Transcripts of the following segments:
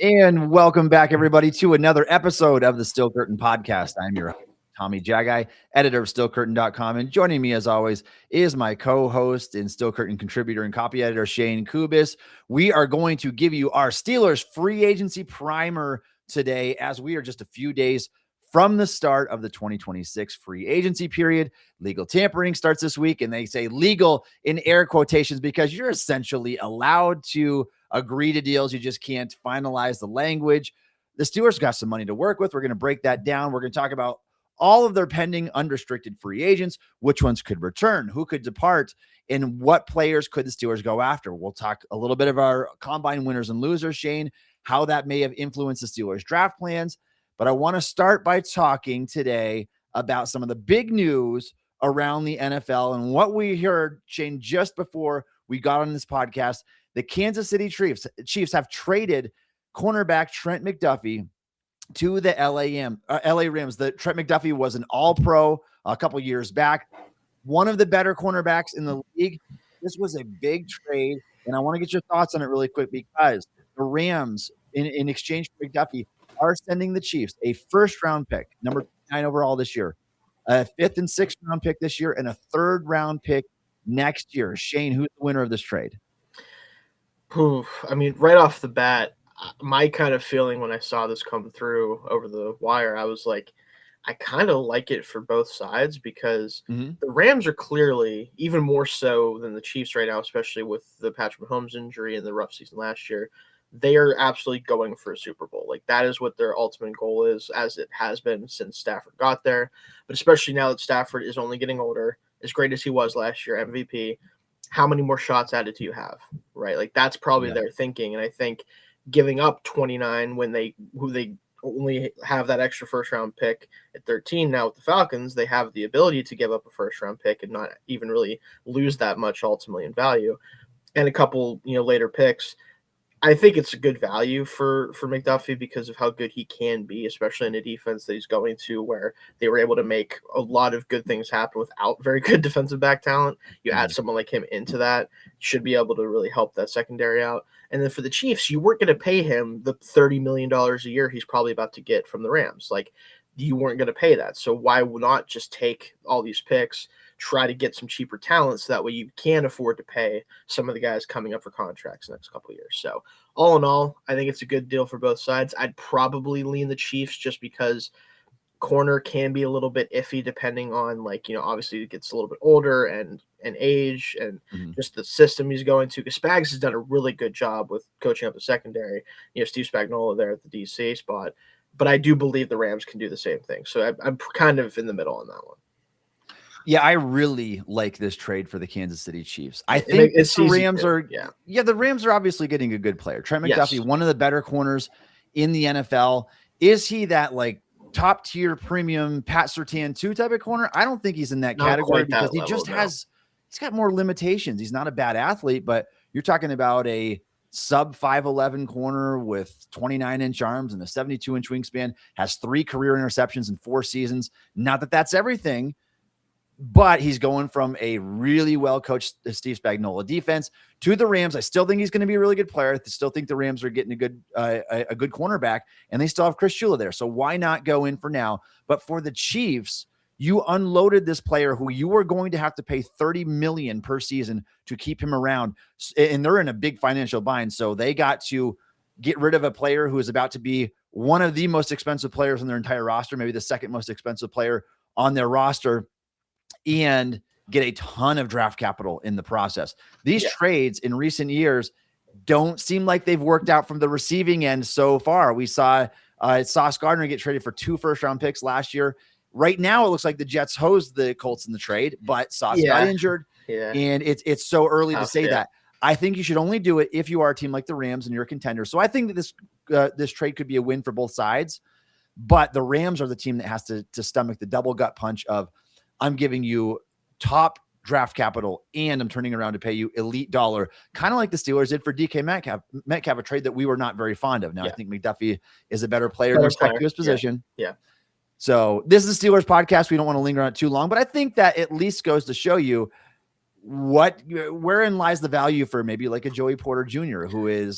And welcome back, everybody, to another episode of the Steel Curtain Podcast. I'm your host, Tommy Jaggi, editor of SteelCurtain.com. And joining me, as always, is my co-host and Steel Curtain contributor and copy editor, Shayne Kubas. We are going to give you our Steelers free agency primer today, as we are just a few days from the start of the 2026 free agency period. Legal tampering starts this week, and they say legal in air quotations because you're essentially allowed to agree to deals. You just can't finalize the language. The Steelers got some money to work with. We're going to break that down. We're going to talk about all of their pending unrestricted free agents, which ones could return, who could depart, and what players could the Steelers go after. We'll talk a little bit of our combine winners and losers, Shayne, how that may have influenced the Steelers draft plans. But I want to start by talking today about some of the big news around the NFL and what we heard, Shayne, just before we got on this podcast. The Kansas City Chiefs have traded cornerback Trent McDuffie to the LA Rams. Trent McDuffie was an all-pro a couple years back, one of the better cornerbacks in the league. This was a big trade, and I want to get your thoughts on it really quick because the Rams, in exchange for McDuffie, are sending the Chiefs a first-round pick, number 9 overall this year, a 5th and 6th round pick this year, and a 3rd round pick next year. Shayne, who's the winner of this trade? I mean, right off the bat, my kind of feeling when I saw this come through over the wire, I was like, I kind of like it for both sides because the Rams are clearly, even more so than the Chiefs right now, especially with the Patrick Mahomes injury and the rough season last year, they are absolutely going for a Super Bowl. Like, that is what their ultimate goal is, as it has been since Stafford got there. But especially now that Stafford is only getting older, as great as he was last year, MVP, how many more shots added do you have, right? Like, that's probably their thinking. And I think giving up 29 when they only have that extra first-round pick at 13 now with the Falcons, they have the ability to give up a first-round pick and not even really lose that much ultimately in value. And a couple, later picks. I think it's a good value for McDuffie because of how good he can be, especially in a defense that he's going to where they were able to make a lot of good things happen without very good defensive back talent. You add someone like him into that, should be able to really help that secondary out. And then for the Chiefs, you weren't going to pay him the $30 million a year he's probably about to get from the Rams. Like, you weren't going to pay that. So why not just take all these picks, try to get some cheaper talent so that way you can afford to pay some of the guys coming up for contracts next couple of years. So all in all, I think it's a good deal for both sides. I'd probably lean the Chiefs just because corner can be a little bit iffy depending on, obviously it gets a little bit older and age and just the system he's going to. Because Spags has done a really good job with coaching up the secondary. Steve Spagnuolo there at the DC spot. But I do believe the Rams can do the same thing. So I'm kind of in the middle on that one. Yeah, I really like this trade for the Kansas City Chiefs. I think the Rams the Rams are obviously getting a good player. Trent McDuffie, one of the better corners in the NFL. Is he that top tier premium Pat Surtain 2 type of corner? I don't think he's in that category because he's got more limitations. He's not a bad athlete, but you're talking about a sub 5'11" corner with 29-inch arms and a 72-inch wingspan, has 3 career interceptions in 4 seasons. Not that that's everything, but he's going from a really well-coached Steve Spagnuolo defense to the Rams. I still think he's going to be a really good player. I still think the Rams are getting a good cornerback, and they still have Chris Shula there. So why not go in for now? But for the Chiefs, you unloaded this player who you were going to have to pay $30 million per season to keep him around. And they're in a big financial bind. So they got to get rid of a player who is about to be one of the most expensive players on their entire roster, maybe the second most expensive player on their roster, and get a ton of draft capital in the process. These trades in recent years don't seem like they've worked out from the receiving end so far. We saw Sauce Gardner get traded for 2 first-round picks last year. Right now, it looks like the Jets hosed the Colts in the trade, but Sauce got injured, and it's so early to say that. I think you should only do it if you are a team like the Rams and you're a contender. So I think that this trade could be a win for both sides, but the Rams are the team that has to stomach the double gut punch of, I'm giving you top draft capital and I'm turning around to pay you elite dollar, kind of like the Steelers did for DK Metcalf, a trade that we were not very fond of. Now, I think McDuffie is a better player in respect to his position. Yeah. So this is the Steelers podcast. We don't want to linger on it too long, but I think that at least goes to show you wherein lies the value for maybe like a Joey Porter Jr., who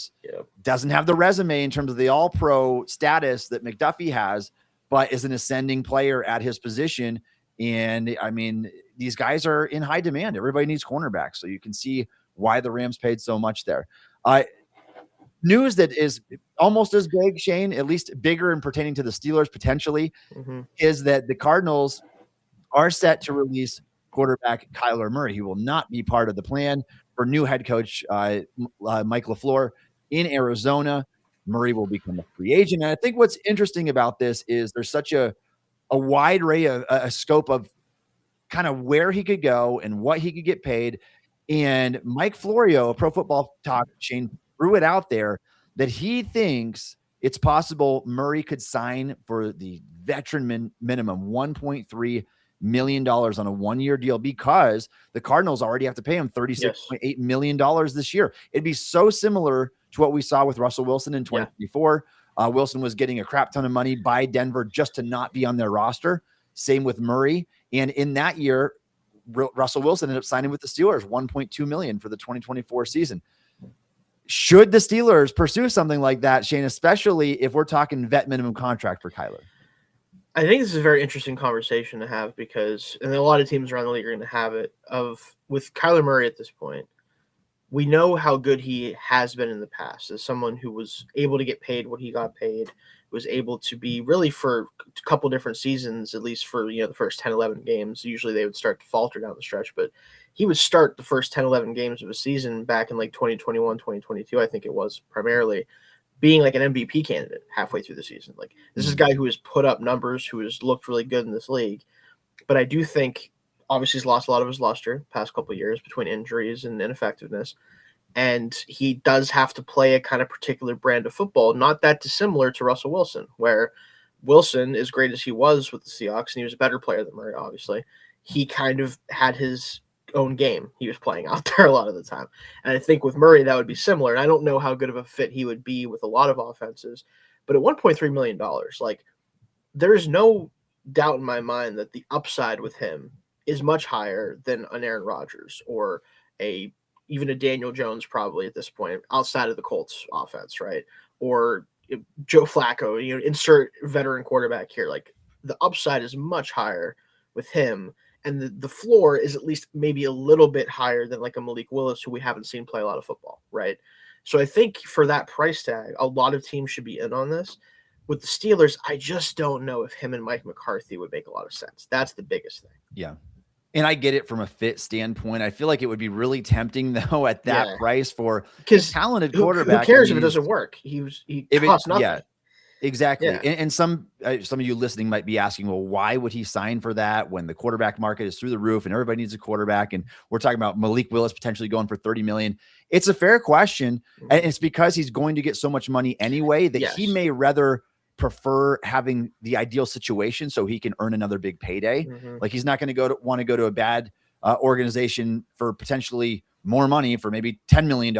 doesn't have the resume in terms of the all-pro status that McDuffie has, but is an ascending player at his position. And I mean, these guys are in high demand. Everybody needs cornerbacks. So you can see why the Rams paid so much there. News that is almost as big, Shayne, at least bigger and pertaining to the Steelers potentially, is that the Cardinals are set to release quarterback Kyler Murray. He will not be part of the plan for new head coach Mike LaFleur in Arizona. Murray will become a free agent. And I think what's interesting about this is there's such a wide array of a scope of kind of where he could go and what he could get paid. And Mike Florio, a Pro Football Talk, Shayne, threw it out there that he thinks it's possible Murray could sign for the veteran minimum, $1.3 million on a one-year deal, because the Cardinals already have to pay him $36.8 million this year. It'd be so similar to what we saw with Russell Wilson in 2024. Wilson was getting a crap ton of money by Denver just to not be on their roster. Same with Murray. And in that year, Russell Wilson ended up signing with the Steelers, $1.2 million for the 2024 season. Should the Steelers pursue something like that, Shayne, especially if we're talking vet minimum contract for Kyler? I think this is a very interesting conversation to have because, and a lot of teams around the league are going to have it, with Kyler Murray at this point, we know how good he has been in the past as someone who was able to get paid what he got paid, was able to be really for a couple different seasons, at least for, the first 10, 11 games. Usually they would start to falter down the stretch, but he would start the first 10, 11 games of a season back in like 2021, 2022, I think it was, primarily being like an MVP candidate halfway through the season. Like, this is a guy who has put up numbers, who has looked really good in this league. But I do think, obviously, he's lost a lot of his luster past couple of years between injuries and ineffectiveness. And he does have to play a kind of particular brand of football, not that dissimilar to Russell Wilson, where Wilson, as great as he was with the Seahawks, and he was a better player than Murray, obviously, he kind of had his own game he was playing out there a lot of the time. And I think with Murray, that would be similar. And I don't know how good of a fit he would be with a lot of offenses, but at $1.3 million, like, there is no doubt in my mind that the upside with him is much higher than an Aaron Rodgers or even a Daniel Jones probably at this point outside of the Colts offense, right? Or Joe Flacco, insert veteran quarterback here. Like, the upside is much higher with him. And the floor is at least maybe a little bit higher than like a Malik Willis, who we haven't seen play a lot of football, right? So I think for that price tag, a lot of teams should be in on this. With the Steelers, I just don't know if him and Mike McCarthy would make a lot of sense. That's the biggest thing. Yeah. And I get it from a fit standpoint. I feel like it would be really tempting, though, at that price for a talented quarterback. Who cares if it doesn't work? He costs nothing. Yeah. Exactly. Yeah. And some of you listening might be asking, well, why would he sign for that when the quarterback market is through the roof and everybody needs a quarterback? And we're talking about Malik Willis potentially going for $30 million. It's a fair question. And it's because he's going to get so much money anyway that he may rather prefer having the ideal situation so he can earn another big payday. Like, he's not going to want to go to a bad organization for potentially more money for maybe $10 million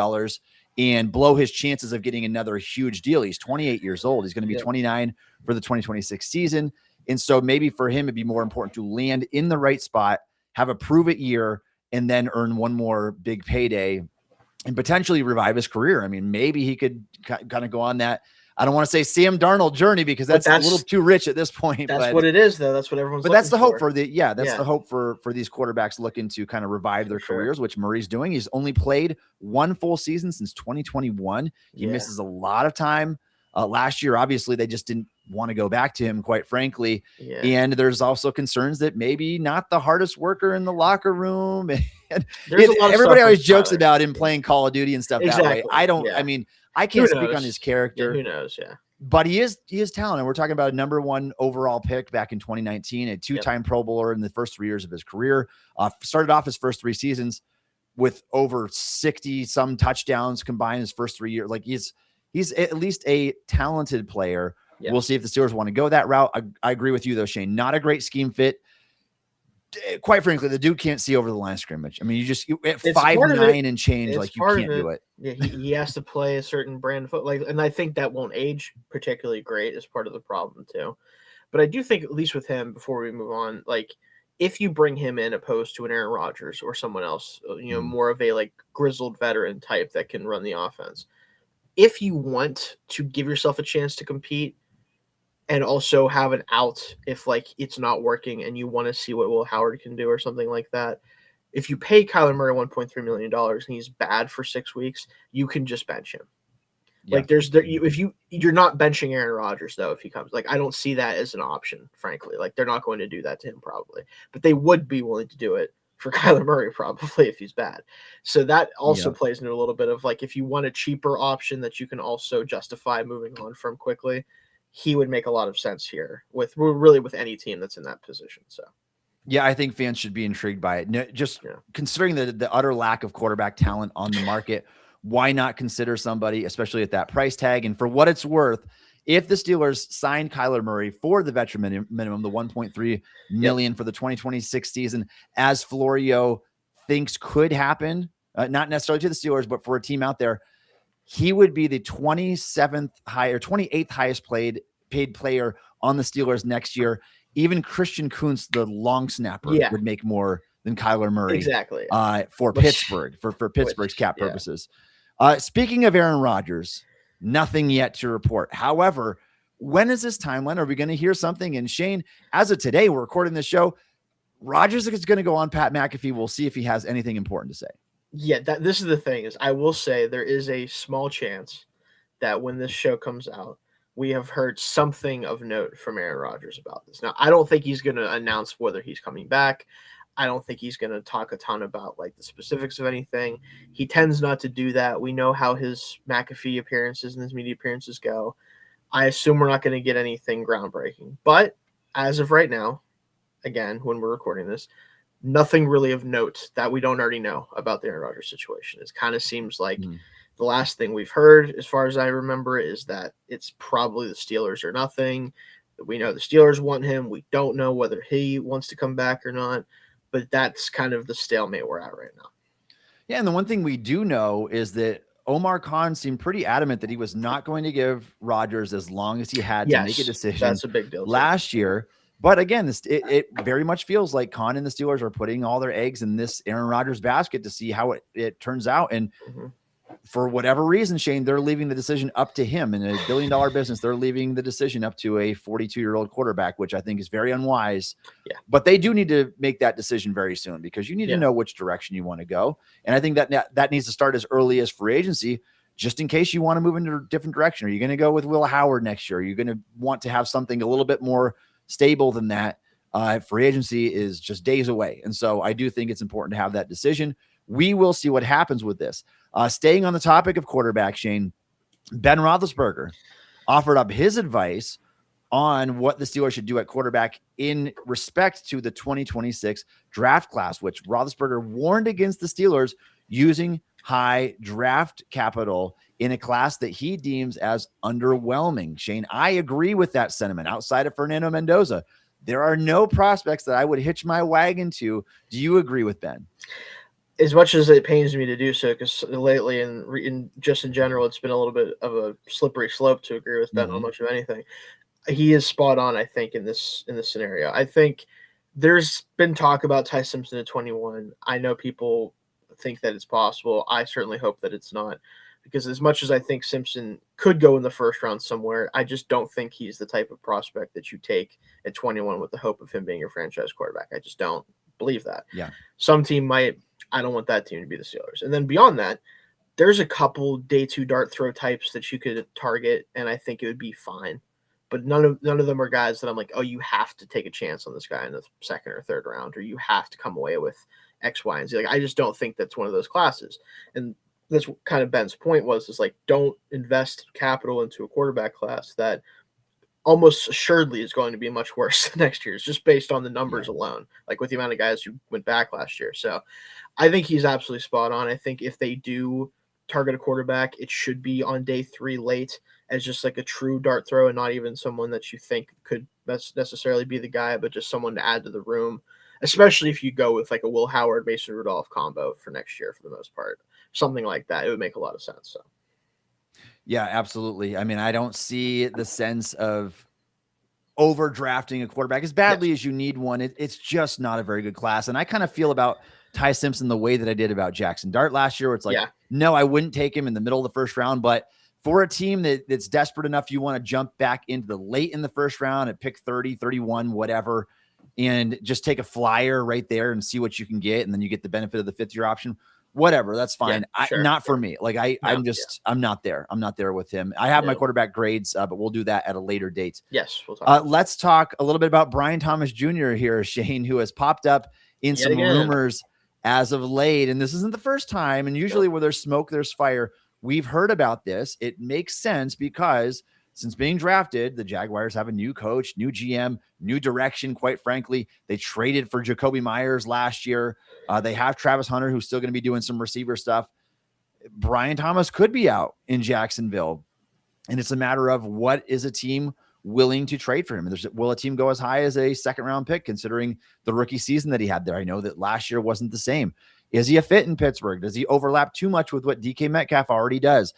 and blow his chances of getting another huge deal. He's 28 years old. He's going to be 29 for the 2026 season. And so maybe for him, it'd be more important to land in the right spot, have a prove it year, and then earn one more big payday and potentially revive his career. I mean, maybe he could kind of go on that, I don't want to say Sam Darnold journey because that's a little too rich at this point. That's what it is, though. That's what everyone's. But that's the hope for the the hope for these quarterbacks looking to kind of revive their careers, which Murray's doing. He's only played one full season since 2021. He misses a lot of time. Last year, obviously, they just didn't want to go back to him, quite frankly. And there's also concerns that maybe not the hardest worker in the locker room. And everybody always jokes about him playing Call of Duty and stuff that way. I don't. I mean, I can't speak on his character. Who knows? Yeah. But he is talented. We're talking about a number 1 overall pick back in 2019, a 2-time Pro Bowler in the first 3 years of his career. Started off his first 3 seasons with over 60 some touchdowns combined his first 3 years. Like, he's at least a talented player. We'll see if the Steelers want to go that route. I agree with you though, Shayne. Not a great scheme fit. Quite frankly, the dude can't see over the line of scrimmage. I mean, at 5'9" and change, like, you can't do it. Yeah, he has to play a certain brand of foot, and I think that won't age particularly great as part of the problem too. But I do think, at least with him, before we move on, like, if you bring him in opposed to an Aaron Rodgers or someone else, more of a like grizzled veteran type that can run the offense. If you want to give yourself a chance to compete and also have an out if like it's not working and you want to see what Will Howard can do or something like that, if you pay Kyler Murray $1.3 million and he's bad for 6 weeks, you can just bench him. Yeah. Like you're not benching Aaron Rodgers though if he comes. Like I don't see that as an option, frankly. Like they're not going to do that to him probably, but they would be willing to do it for Kyler Murray probably if he's bad. So that also plays into a little bit of like if you want a cheaper option that you can also justify moving on from quickly, he would make a lot of sense here with any team that's in that position. So. Yeah, I think fans should be intrigued by it. Just considering the utter lack of quarterback talent on the market. Why not consider somebody, especially at that price tag? And for what it's worth, if the Steelers signed Kyler Murray for the veteran minimum, the $1.3 million for the 2026 season, as Florio thinks could happen, not necessarily to the Steelers, but for a team out there, he would be the 28th highest paid player on the Steelers next year. Even Christian Kuntz, the long snapper, would make more than Kyler Murray for Pittsburgh, for Pittsburgh's cap purposes. Speaking of Aaron Rodgers, nothing yet to report. However, when is this timeline? Are we going to hear something? And Shayne, as of today, we're recording this show. Rodgers is going to go on Pat McAfee. We'll see if he has anything important to say. Yeah, this is the thing is I will say there is a small chance that when this show comes out, we have heard something of note from Aaron Rodgers about this. Now, I don't think he's going to announce whether he's coming back. I don't think he's going to talk a ton about like the specifics of anything. He tends not to do that. We know how his McAfee appearances and his media appearances go. I assume we're not going to get anything groundbreaking. But as of right now, again, when we're recording this, nothing really of note that we don't already know about the Aaron Rodgers situation. It kind of seems like the last thing we've heard, as far as I remember, is that it's probably the Steelers or nothing. We know the Steelers want him. We don't know whether he wants to come back or not. But that's kind of the stalemate we're at right now. Yeah, and the one thing we do know is that Omar Khan seemed pretty adamant that he was not going to give Rodgers as long as he had to make a decision. That's a big deal last year. But again, it very much feels like Khan and the Steelers are putting all their eggs in this Aaron Rodgers basket to see how it turns out. And for whatever reason, Shayne, they're leaving the decision up to him. In a $1 billion business, they're leaving the decision up to a 42-year-old quarterback, which I think is very unwise. Yeah. But they do need to make that decision very soon because you need to know which direction you want to go. And I think that needs to start as early as free agency, just in case you want to move into a different direction. Are you going to go with Will Howard next year? Are you going to want to have something a little bit more stable than that? Free agency is just days away. And so I do think it's important to have that decision. We will see what happens with this. Staying on the topic of quarterback, Shayne, Ben Roethlisberger offered up his advice on what the Steelers should do at quarterback in respect to the 2026 draft class, which Roethlisberger warned against the Steelers using high draft capital in a class that he deems as underwhelming. Shayne, I agree with that sentiment. Outside of Fernando Mendoza, there are no prospects that I would hitch my wagon to. Do you agree with Ben? As much as it pains me to do so, because lately and just in general, it's been a little bit of a slippery slope to agree with Ben on much of anything. He is spot on, I think, in this scenario. I think there's been talk about Ty Simpson at 21. I know people think that it's possible. I certainly hope that it's not, because as much as I think Simpson could go in the first round somewhere, I just don't think he's the type of prospect that you take at 21 with the hope of him being your franchise quarterback. I just don't believe that. Yeah. Some team might. I don't want that team to be the Steelers. And then beyond that, there's a couple day 2 dart throw types that you could target, and I think it would be fine. But none of them are guys that I'm like, oh, you have to take a chance on this guy in the second or third round, or you have to come away with X, Y, and Z. Like, I just don't think that's one of those classes. And that's kind of Ben's point is like, don't invest capital into a quarterback class that almost assuredly is going to be much worse next year. It's just based on the numbers alone, like with the amount of guys who went back last year. So I think he's absolutely spot on. I think if they do target a quarterback, it should be on day 3 late as just like a true dart throw and not even someone that you think could necessarily be the guy, but just someone to add to the room, especially if you go with like a Will Howard, Mason Rudolph combo for next year for the most part. Something like that. It would make a lot of sense. So. Yeah, absolutely. I mean, I don't see the sense of overdrafting a quarterback as badly as you need one. It's just not a very good class. And I kind of feel about Ty Simpson the way that I did about Jackson Dart last year, where it's like, no, I wouldn't take him in the middle of the first round. But for a team that's desperate enough, you want to jump back into the late in the first round at pick 30, 31, whatever, and just take a flyer right there and see what you can get. And then you get the benefit of the 5th-year option. Whatever, that's fine. Not for me. Like I'm not there. I'm not there with him. I have my quarterback grades, but we'll do that at a later date. Yes, we'll talk. Let's talk a little bit about Brian Thomas Jr. here, Shayne, who has popped up in some rumors as of late. And this isn't the first time. And usually where there's smoke, there's fire. We've heard about this. It makes sense because since being drafted, the Jaguars have a new coach, new GM, new direction, quite frankly. They traded for Jacoby Myers last year. They have Travis Hunter, who's still going to be doing some receiver stuff. Brian Thomas could be out in Jacksonville. And it's a matter of what is a team willing to trade for him? Will a team go as high as a 2nd-round pick, considering the rookie season that he had there? I know that last year wasn't the same. Is he a fit in Pittsburgh? Does he overlap too much with what DK Metcalf already does?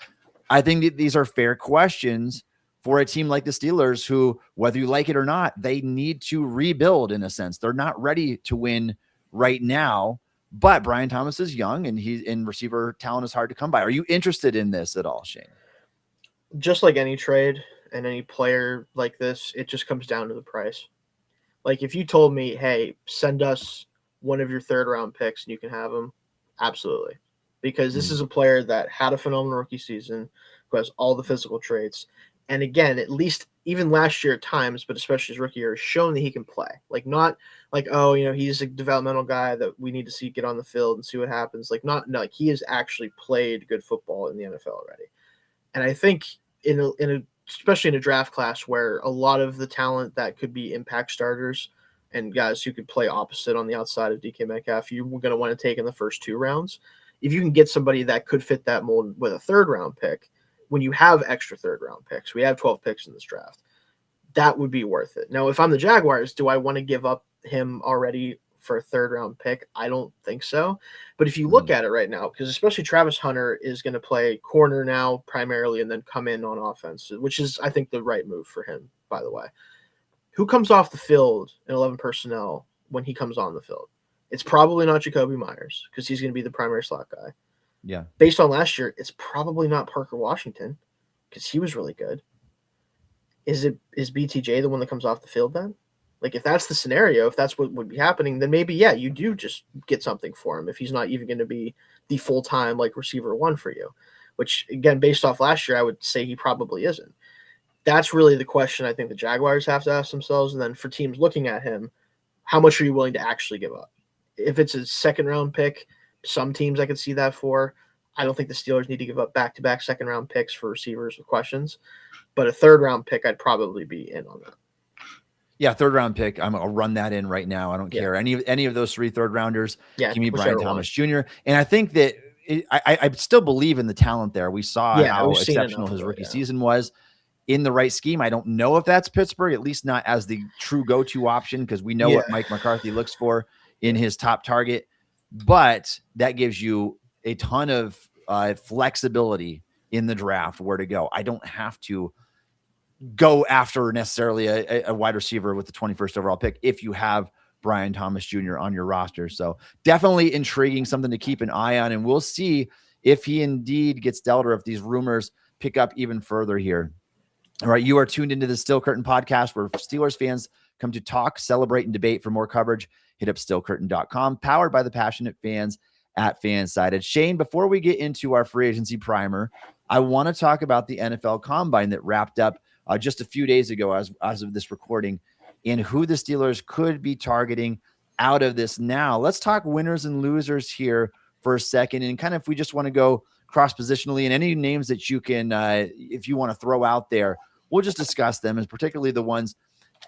I think that these are fair questions for a team like the Steelers, who, whether you like it or not, they need to rebuild in a sense. They're not ready to win right now, but Brian Thomas is young and he's in receiver talent is hard to come by. Are you interested in this at all, Shayne? Just like any trade and any player like this, it just comes down to the price. Like if you told me, hey, send us one of your 3rd-round picks and you can have him, absolutely. Because this is a player that had a phenomenal rookie season, who has all the physical traits. And again, at least even last year at times, but especially his rookie year, has shown that he can play. Like not like, oh, he's a developmental guy that we need to see get on the field and see what happens. Like like he has actually played good football in the NFL already. And I think especially in a draft class where a lot of the talent that could be impact starters and guys who could play opposite on the outside of DK Metcalf, you're going to want to take in the first 2 rounds. If you can get somebody that could fit that mold with a 3rd-round pick, when you have extra 3rd-round picks, we have 12 picks in this draft, that would be worth it. Now, if I'm the Jaguars, do I want to give up him already for a 3rd-round pick? I don't think so. But if you look at it right now, because especially Travis Hunter is going to play corner now primarily and then come in on offense, which is, I think, the right move for him, by the way. Who comes off the field in 11 personnel when he comes on the field? It's probably not Jacoby Myers because he's going to be the primary slot guy. Yeah. Based on last year, it's probably not Parker Washington because he was really good. Is BTJ the one that comes off the field then? Like if that's the scenario, if that's what would be happening, then maybe, you do just get something for him if he's not even going to be the full-time like receiver 1 for you, which again, based off last year, I would say he probably isn't. That's really the question I think the Jaguars have to ask themselves. And then for teams looking at him, how much are you willing to actually give up? If it's a 2nd-round pick, some teams I could see that for. I don't think the Steelers need to give up back-to-back 2nd-round picks for receivers with questions. But a 3rd-round pick, I'd probably be in on that. Yeah, 3rd-round pick. I'll run that in right now. I don't care. Any of those 3 3rd-rounders. Give me Brian Thomas Jr. And I think that I still believe in the talent there. We saw how exceptional his rookie season was. In the right scheme, I don't know if that's Pittsburgh, at least not as the true go-to option, because we know what Mike McCarthy looks for in his top target. But that gives you a ton of flexibility in the draft where to go. I don't have to go after necessarily a wide receiver with the 21st overall pick if you have Brian Thomas Jr. on your roster. So definitely intriguing, something to keep an eye on. And we'll see if he indeed gets dealt or if these rumors pick up even further here. All right, you are tuned into the Steel Curtain podcast where Steelers fans come to talk, celebrate, and debate. For more coverage, hit up steelcurtain.com, powered by the passionate fans at Fansided. Shayne, before we get into our free agency primer, I want to talk about the NFL Combine that wrapped up just a few days ago as of this recording, and who the Steelers could be targeting out of this now. Let's talk winners and losers here for a second, and kind of if we just want to go cross-positionally, and any names that you can, if you want to throw out there, we'll just discuss them, and particularly the ones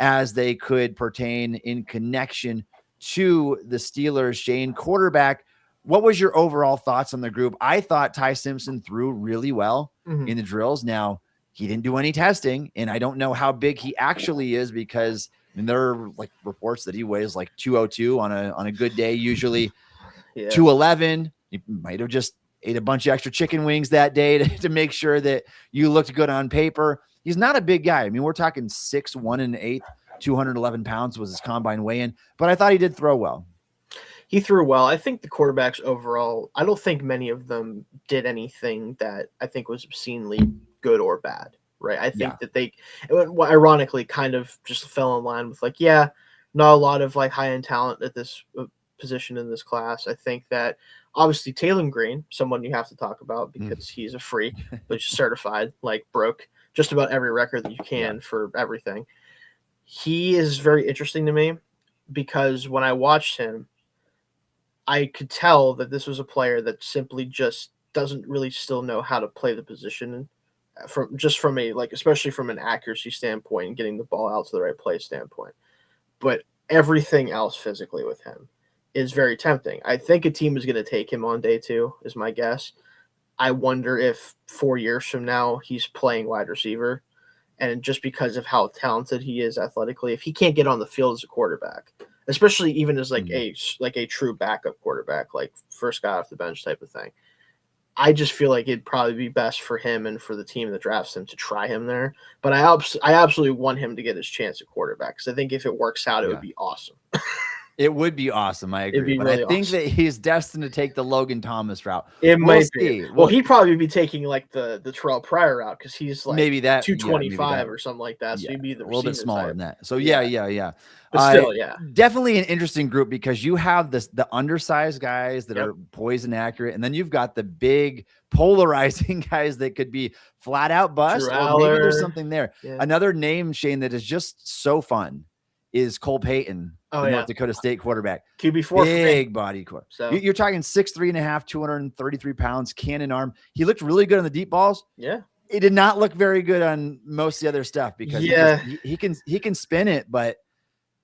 as they could pertain in connection to the Steelers. Shayne, quarterback, what was your overall thoughts on the group? I thought Ty Simpson threw really well in the drills. Now, he didn't do any testing, and I don't know how big he actually is because there are like reports that he weighs like 202 on a good day, usually 211. He might have just ate a bunch of extra chicken wings that day to make sure that you looked good on paper. He's not a big guy. I mean, we're talking 6'1 1/8", 211 pounds was his combine weigh-in, but I thought he did throw well. He threw well. I think the quarterbacks overall, I don't think many of them did anything that I think was obscenely good or bad, right? I think that they, ironically, kind of just fell in line with like, not a lot of like high-end talent at this position in this class. I think that obviously Taylor Green, someone you have to talk about because he's a freak, but he's certified, like broke just about every record that you can for everything. He is very interesting to me because when I watched him, I could tell that this was a player that simply just doesn't really still know how to play the position from a, like, especially from an accuracy standpoint and getting the ball out to the right place standpoint. But everything else physically with him is very tempting. I think a team is going to take him on day 2 is my guess. I wonder if 4 years from now he's playing wide receiver, and just because of how talented he is athletically, if he can't get on the field as a quarterback, especially even as like a true backup quarterback, like first guy off the bench type of thing, I just feel like it'd probably be best for him and for the team that drafts him to try him there. But I absolutely want him to get his chance at quarterback because I think if it works out, it would be awesome. It would be awesome. I agree. But really I think that he's destined to take the Logan Thomas route. It might be. Well, he'd probably be taking like the Terrell Pryor route because he's like maybe that 225 or something like that. So he'd be the a little bit smaller than that. So yeah. But still, definitely an interesting group because you have the undersized guys that are poised and accurate, and then you've got the big polarizing guys that could be flat out bust, or maybe there's something there. Yeah. Another name, Shayne, that is just so fun is Cole Payton, the North Dakota State quarterback. QB4, big body core. So you're talking 6'3.5", 233 pounds, cannon arm. He looked really good on the deep balls. Yeah. It did not look very good on most of the other stuff because he can spin it, but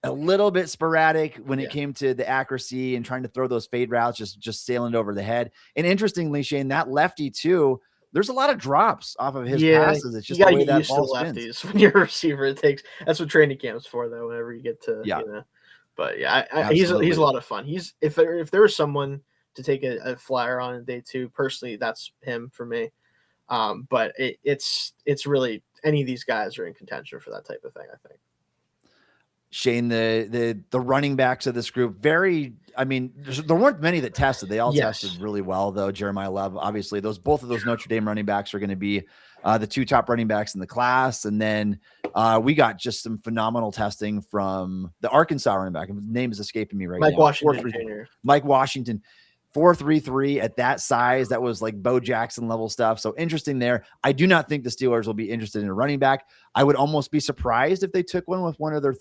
a little bit sporadic when it came to the accuracy and trying to throw those fade routes, just sailing over the head. And interestingly, Shayne, that lefty too, there's a lot of drops off of his passes. It's just the way that ball spins. Lefties when you're a receiver. That's what training camp's for, though. Whenever you get to, But he's a lot of fun. If there was someone to take a flyer on in day 2, personally, that's him for me. But it's really any of these guys are in contention for that type of thing, I think. Shayne, the running backs of this group, there weren't many that tested. They all tested really well, though. Jeremiah Love, obviously, both of those Notre Dame running backs are going to be the 2 top running backs in the class. And then we got just some phenomenal testing from the Arkansas running back. His name is escaping me right now. Mike Washington, 4.33 at that size. That was like Bo Jackson level stuff. So interesting there. I do not think the Steelers will be interested in a running back. I would almost be surprised if they took one with one of their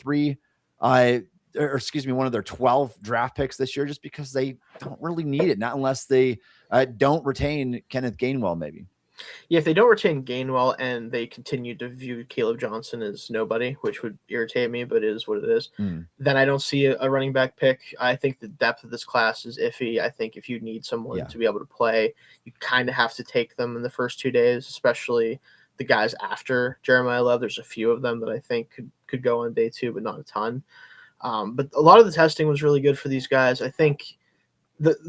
12 draft picks this year, just because they don't really need it. Not unless they don't retain Kenneth Gainwell, maybe. Yeah, if they don't retain Gainwell and they continue to view Caleb Johnson as nobody, which would irritate me, but it is what it is, then I don't see a running back pick. I think the depth of this class is iffy. I think if you need someone to be able to play, you kind of have to take them in the first 2 days, especially the guys after Jeremiah Love. There's a few of them that I think could go on day 2, but not a ton. But a lot of the testing was really good for these guys. I think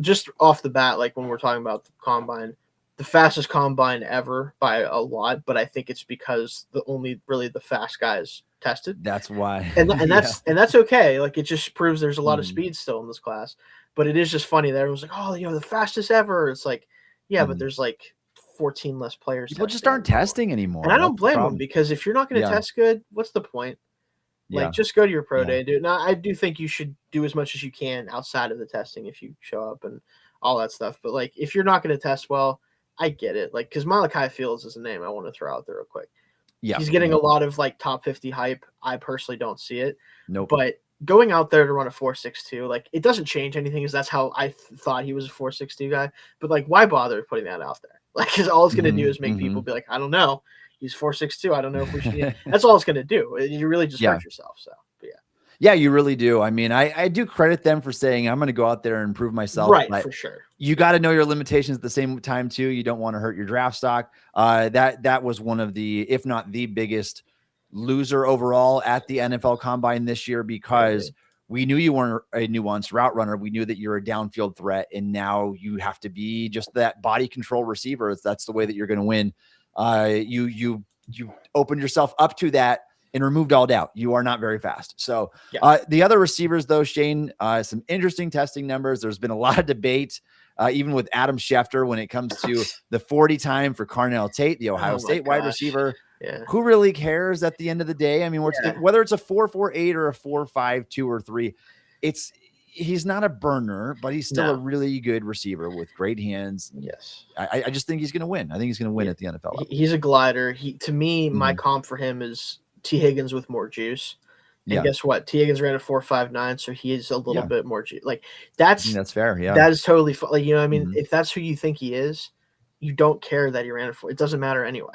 just off the bat, like when we're talking about the combine, the fastest combine ever by a lot, but I think it's because only the fast guys tested. That's why. And that's okay. Like, it just proves there's a lot of speed still in this class. But it is just funny that everyone's like, oh, the fastest ever. It's like, but there's like 14 less players. People just aren't testing anymore. And I don't blame them, because if you're not going to test good, what's the point? Like, just go to your pro day, dude. Now, I do think you should do as much as you can outside of the testing if you show up and all that stuff. But like, if you're not going to test well, I get it. Like, because Malachi Fields is a name I want to throw out there real quick. Yeah, he's getting a lot of like top 50 hype. I personally don't see it. Nope. But going out there to run a 4.62, like, it doesn't change anything, because that's how I thought he was a 4.62 guy. But like, why bother putting that out there? Like, because all it's going to do is make people be like, I don't know. He's 4.62. I don't know if we should. That's all it's going to do. You really just hurt yourself. So, but yeah, you really do. I mean, I do credit them for saying, I'm going to go out there and prove myself. Right, for sure. You got to know your limitations at the same time too. You don't want to hurt your draft stock. That was one of the, if not the biggest loser overall at the NFL Combine this year, because we knew you weren't a nuanced route runner. We knew that you're a downfield threat, and now you have to be just that body control receiver. That's the way that you're going to win. You opened yourself up to that and removed all doubt, you are not very fast. So the other receivers, though, Shayne, some interesting testing numbers. There's been a lot of debate, even with Adam Schefter, when it comes to the 40 time for Carnell Tate, the Ohio State wide receiver. Yeah. Who really cares at the end of the day? I mean, whether it's a 4.48 or a 4.52 or 3, he's not a burner, but he's still a really good receiver with great hands. Yes. I just think he's going to win. I think he's going to win at the NFL level. He's a glider. To me, my comp for him is T. Higgins with more juice. And guess what? T. Higgins ran a 4.59, so he is a little bit more juice. Like that's fair. Yeah, that is totally like, you know what I mean? If that's who you think he is, you don't care that he ran a 4. It doesn't matter anyway.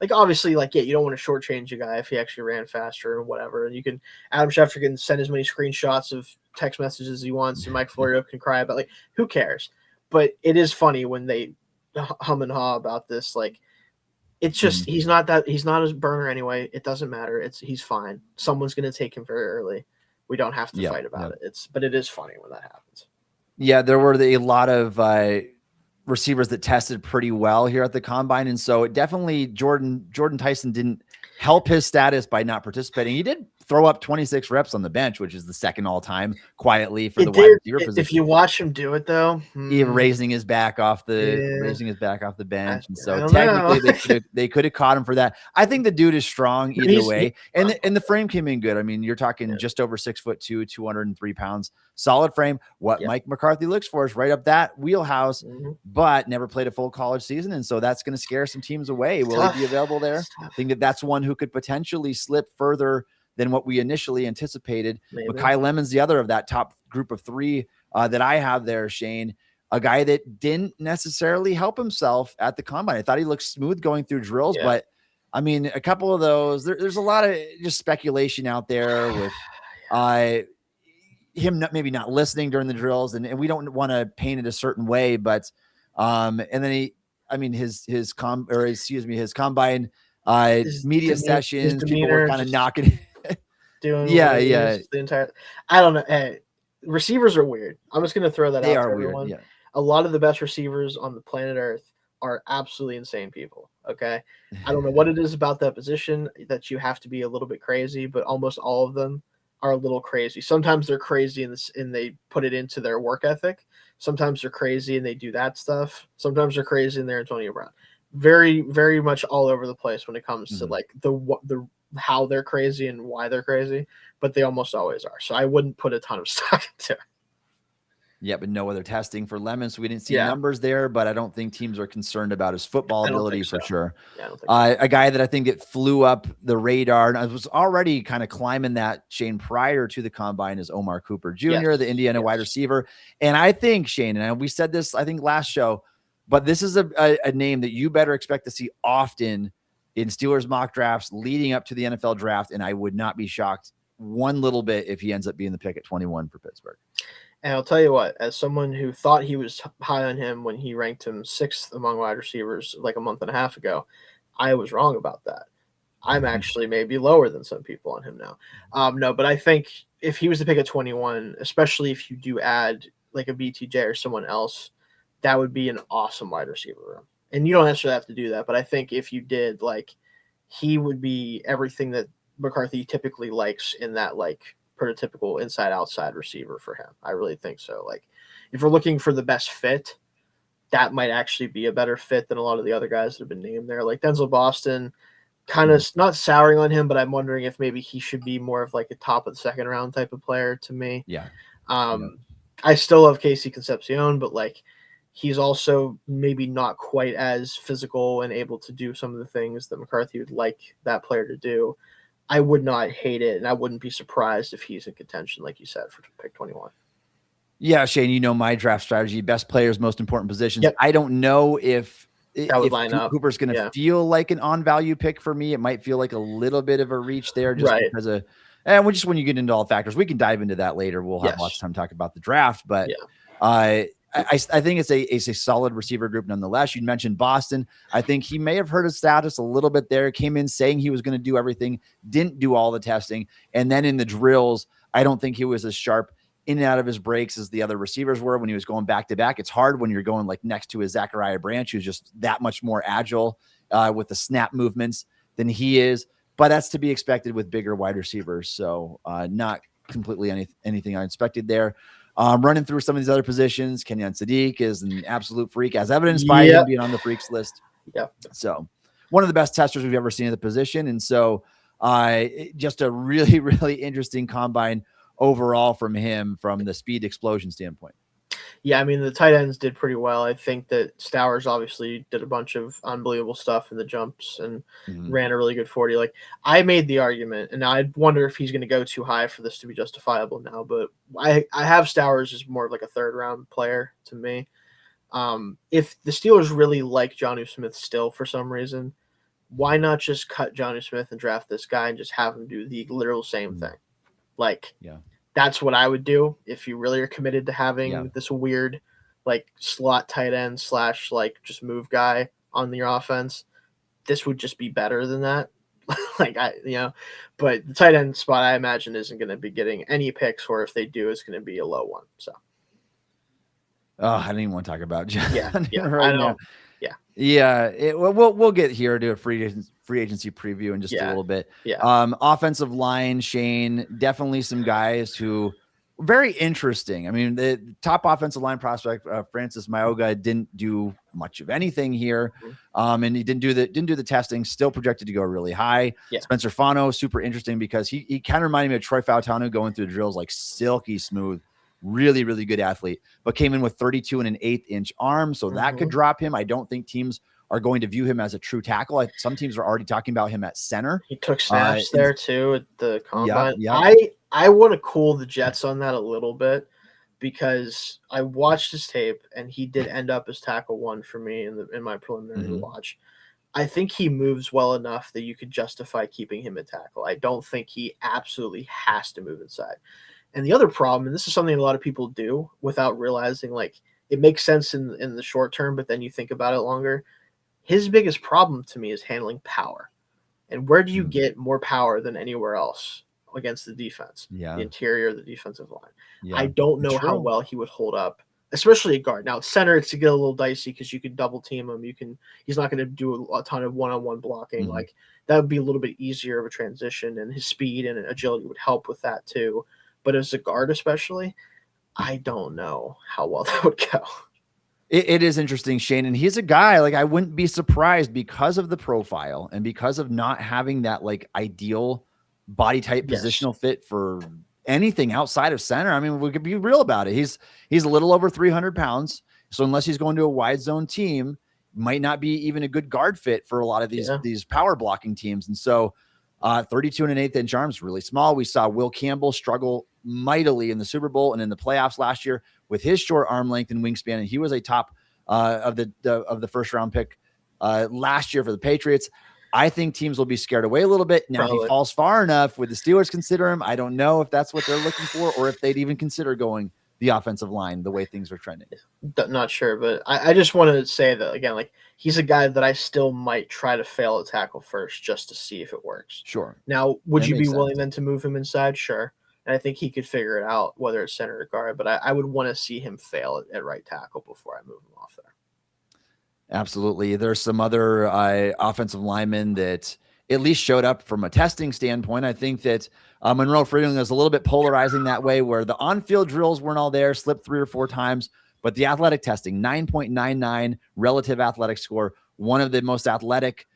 Like obviously, like you don't want to shortchange a guy if he actually ran faster or whatever. And Adam Schefter can send as many screenshots of text messages as he wants, and Mike Florio can cry about. Like, who cares? But it is funny when they hum and haw about this. Like, it's just he's not a burner anyway. It doesn't matter. He's fine. Someone's going to take him very early. We don't have to fight about it. But it is funny when that happens. Yeah, there were a lot of receivers that tested pretty well here at the combine, and so it definitely Jordan Tyson didn't help his status by not participating. He did throw up 26 reps on the bench, which is the second all time quietly for the wide receiver position. If you watch him do it though, raising his back off the bench, and so technically they could have caught him for that. I think the dude is strong either way, and the frame came in good. I mean, you're talking just over 6'2", 203 pounds, solid frame. What Mike McCarthy looks for is right up that wheelhouse, but never played a full college season, and so that's going to scare some teams away. Will he be available there? I think that's one who could potentially slip further than what we initially anticipated. Mekhi Lemon's the other of that top group of 3 that I have there, Shayne, a guy that didn't necessarily help himself at the combine. I thought he looked smooth going through drills, but I mean, a couple of those, there's a lot of just speculation out there with him maybe not listening during the drills, and we don't want to paint it a certain way, but and then his combine media sessions, people were kind of knocking doing the entire. I don't know. Hey, receivers are weird. I'm just gonna throw that out to everyone. Weird, a lot of the best receivers on the planet Earth are absolutely insane people. Okay, I don't know what it is about that position that you have to be a little bit crazy, but almost all of them are a little crazy. Sometimes they're crazy and they put it into their work ethic. Sometimes they're crazy and they do that stuff. Sometimes they're crazy and they're Antonio Brown. Very, very much all over the place when it comes to like the how they're crazy and why they're crazy, but they almost always are. So I wouldn't put a ton of stock into it. Yeah, but no other testing for Lemon, so we didn't see numbers there, but I don't think teams are concerned about his football ability for sure. Yeah, I don't think so. A guy that I think it flew up the radar, and I was already kind of climbing that, Shayne, prior to the combine, is Omar Cooper Jr., the Indiana wide receiver. And I think, Shayne, and we said this, I think, last show, but this is a name that you better expect to see often in Steelers mock drafts leading up to the NFL draft, and I would not be shocked one little bit if he ends up being the pick at 21 for Pittsburgh. And I'll tell you what, as someone who thought he was high on him when he ranked him 6th among wide receivers like a month and a half ago, I was wrong about that. I'm actually maybe lower than some people on him now. No, but I think if he was to pick at 21, especially if you do add like a BTJ or someone else, that would be an awesome wide receiver room. And you don't necessarily have to do that, but I think if you did, like, he would be everything that McCarthy typically likes in that, like, prototypical inside-outside receiver for him. I really think so. Like, if we're looking for the best fit, that might actually be a better fit than a lot of the other guys that have been named there. Like Denzel Boston, kind of not souring on him, but I'm wondering if maybe he should be more of like a top of the second round type of player to me. I still love Casey Concepcion, but like, he's also maybe not quite as physical and able to do some of the things that McCarthy would like that player to do. I would not hate it, and I wouldn't be surprised if he's in contention, like you said, for pick 21. Yeah, Shayne, you know my draft strategy: best players, most important positions. Yep. I don't know if Cooper's going to feel like an on-value pick for me. It might feel like a little bit of a reach there, just because of, and when you get into all the factors, we can dive into that later. We'll have lots of time to talk about the draft, but I think it's a solid receiver group nonetheless. You mentioned Boston. I think he may have hurt his status a little bit there. Came in saying he was going to do everything, didn't do all the testing. And then in the drills, I don't think he was as sharp in and out of his breaks as the other receivers were when he was going back to back. It's hard when you're going like next to his Zachariah Branch, who's just that much more agile with the snap movements than he is. but that's to be expected with bigger wide receivers. So not completely anything unexpected there. Running through some of these other positions, Kenyon Sadiq is an absolute freak, as evidenced by him being on the freaks list. Yep. So one of the best testers we've ever seen at the position. And so just a really, really interesting combine overall from him from the speed explosion standpoint. Yeah, I mean, the tight ends did pretty well. I think that Stowers obviously did a bunch of unbelievable stuff in the jumps and ran a really good 40. Like, I made the argument, and I wonder if he's going to go too high for this to be justifiable now, but I have Stowers as more of like a third-round player to me. If the Steelers really like Jonnu Smith still for some reason, why not just cut Jonnu Smith and draft this guy and just have him do the literal same thing? Like, that's what I would do if you really are committed to having this weird, like, slot tight end / like just move guy on your offense. This would just be better than that. But the tight end spot I imagine isn't going to be getting any picks, or if they do, it's going to be a low one. So, I don't even want to talk about John. I know. We'll get here to a free agency preview in just a little bit. Offensive line, Shayne, definitely some guys who very interesting. I mean, the top offensive line prospect, Francis Maioga, didn't do much of anything here. And he didn't do the testing, still projected to go really high. Spencer Fano, super interesting because he kind of reminded me of Troy Fautanu going through the drills like silky smooth. Really, really good athlete, but came in with 32 and 1/8 inch arm. So that could drop him. I don't think teams are going to view him as a true tackle. Some teams are already talking about him at center. He took snaps there too at the combine. I want to cool the Jets on that a little bit because I watched his tape and he did end up as tackle 1 for me in my preliminary watch. I think he moves well enough that you could justify keeping him at tackle. I don't think he absolutely has to move inside. And the other problem, and this is something a lot of people do without realizing, like, it makes sense in the short term, but then you think about it longer. His biggest problem to me is handling power. And where do you get more power than anywhere else against the defense? The interior of the defensive line. I don't know how well he would hold up, especially at guard. Now, center, it's to get a little dicey because you can double team him. He's not going to do a ton of one-on-one blocking. Like, that would be a little bit easier of a transition, and his speed and agility would help with that too. But as a guard especially, I don't know how well that would go. It is interesting, Shayne. And he's a guy, like, I wouldn't be surprised because of the profile and because of not having that, like, ideal body type positional fit for anything outside of center. I mean, we could be real about it. He's a little over 300 pounds. So unless he's going to a wide zone team, might not be even a good guard fit for a lot of these power blocking teams. And so 32 and 1/8 inch arms, really small. We saw Will Campbell struggle mightily in the Super Bowl and in the playoffs last year with his short arm length and wingspan. And he was a top of the first round pick last year for the Patriots. I think teams will be scared away a little bit. Now, if he falls far enough, would the Steelers consider him? I don't know if that's what they're looking for or if they'd even consider going the offensive line the way things are trending. Not sure, but I just want to say that, again, like, he's a guy that I still might try to fail at tackle first just to see if it works. Sure. Now, would you be willing then to move him inside? Sure. And I think he could figure it out, whether it's center or guard, but I would want to see him fail at right tackle before I move him off there. Absolutely. There's some other offensive linemen that at least showed up from a testing standpoint. I think that Monroe Freeland was a little bit polarizing that way, where the on-field drills weren't all there, slipped 3 or 4 times, but the athletic testing, 9.99 relative athletic score, one of the most athletic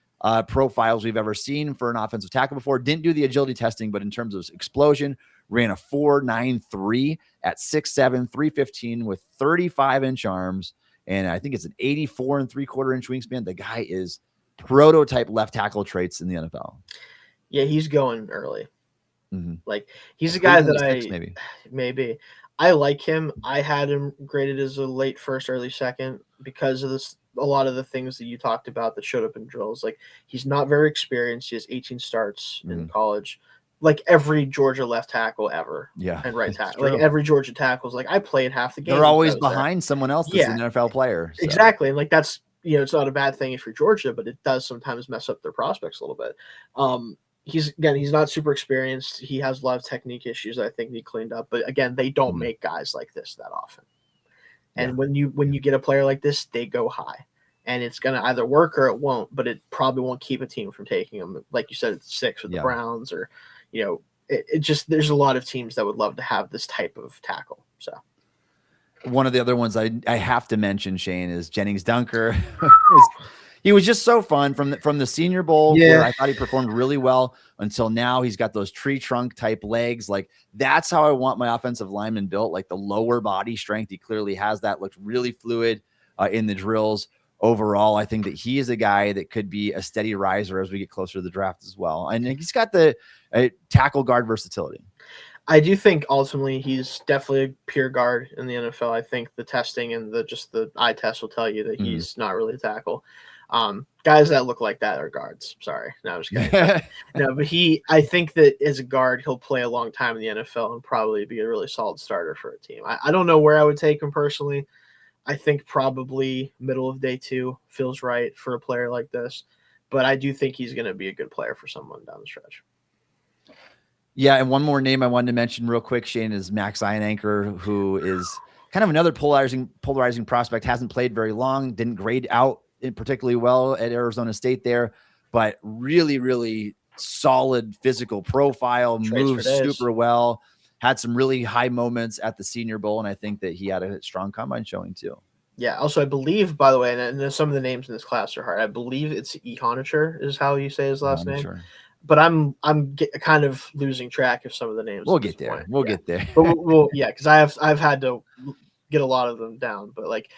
profiles we've ever seen for an offensive tackle before. Didn't do the agility testing, but in terms of explosion, ran a 4.93 at 6'7", 315 with 35-inch arms. And I think it's an 84 and 3/4 inch wingspan. The guy is prototype left tackle traits in the NFL. Yeah, he's going early. Like, he's a guy that maybe I like him. I had him graded as a late first, early second because of this. A lot of the things that you talked about that showed up in drills. Like, he's not very experienced. He has 18 starts in college. Like every Georgia left tackle ever. And right tackle. Like every Georgia tackle is like, I played half the game. They're always behind someone else that's an NFL player. So. Exactly. And like, that's, it's not a bad thing if you're Georgia, but it does sometimes mess up their prospects a little bit. He's not super experienced. He has a lot of technique issues that I think need cleaned up. But again, they don't make guys like this that often. And when you get a player like this, they go high. and it's going to either work or it won't, but it probably won't keep a team from taking him. Like you said, it's 6 with the Browns, or, it just, there's a lot of teams that would love to have this type of tackle. So one of the other ones I have to mention, Shayne, is Jennings Dunker. He was just so fun from the Senior Bowl, where I thought he performed really well until now. He's got those tree trunk type legs. Like, that's how I want my offensive lineman built, like the lower body strength. He clearly has that. Looked really fluid in the drills. Overall, I think that he is a guy that could be a steady riser as we get closer to the draft as well. And he's got the tackle guard versatility. I do think ultimately he's definitely a pure guard in the NFL. I think the testing and the eye test will tell you that he's not really a tackle. Guys that look like that are guards. Sorry. No, I'm just kidding. No, but I think that as a guard, he'll play a long time in the NFL and probably be a really solid starter for a team. I don't know where I would take him personally. I think probably middle of day 2 feels right for a player like this, but I do think he's going to be a good player for someone down the stretch. Yeah, and one more name I wanted to mention real quick, Shayne, is Max Ironanker, who is kind of another polarizing prospect. Hasn't played very long, didn't grade out particularly well at Arizona State there, but really, really solid physical profile, moves super well, had some really high moments at the Senior Bowl, and I think that he had a strong combine showing too. Yeah. Also, I believe, by the way, and some of the names in this class are hard. I believe it's Ihonicher is how you say his last name. Sure. But I'm kind of losing track of some of the names. We'll get there. We'll get there. But we'll because I've had to get a lot of them down. But like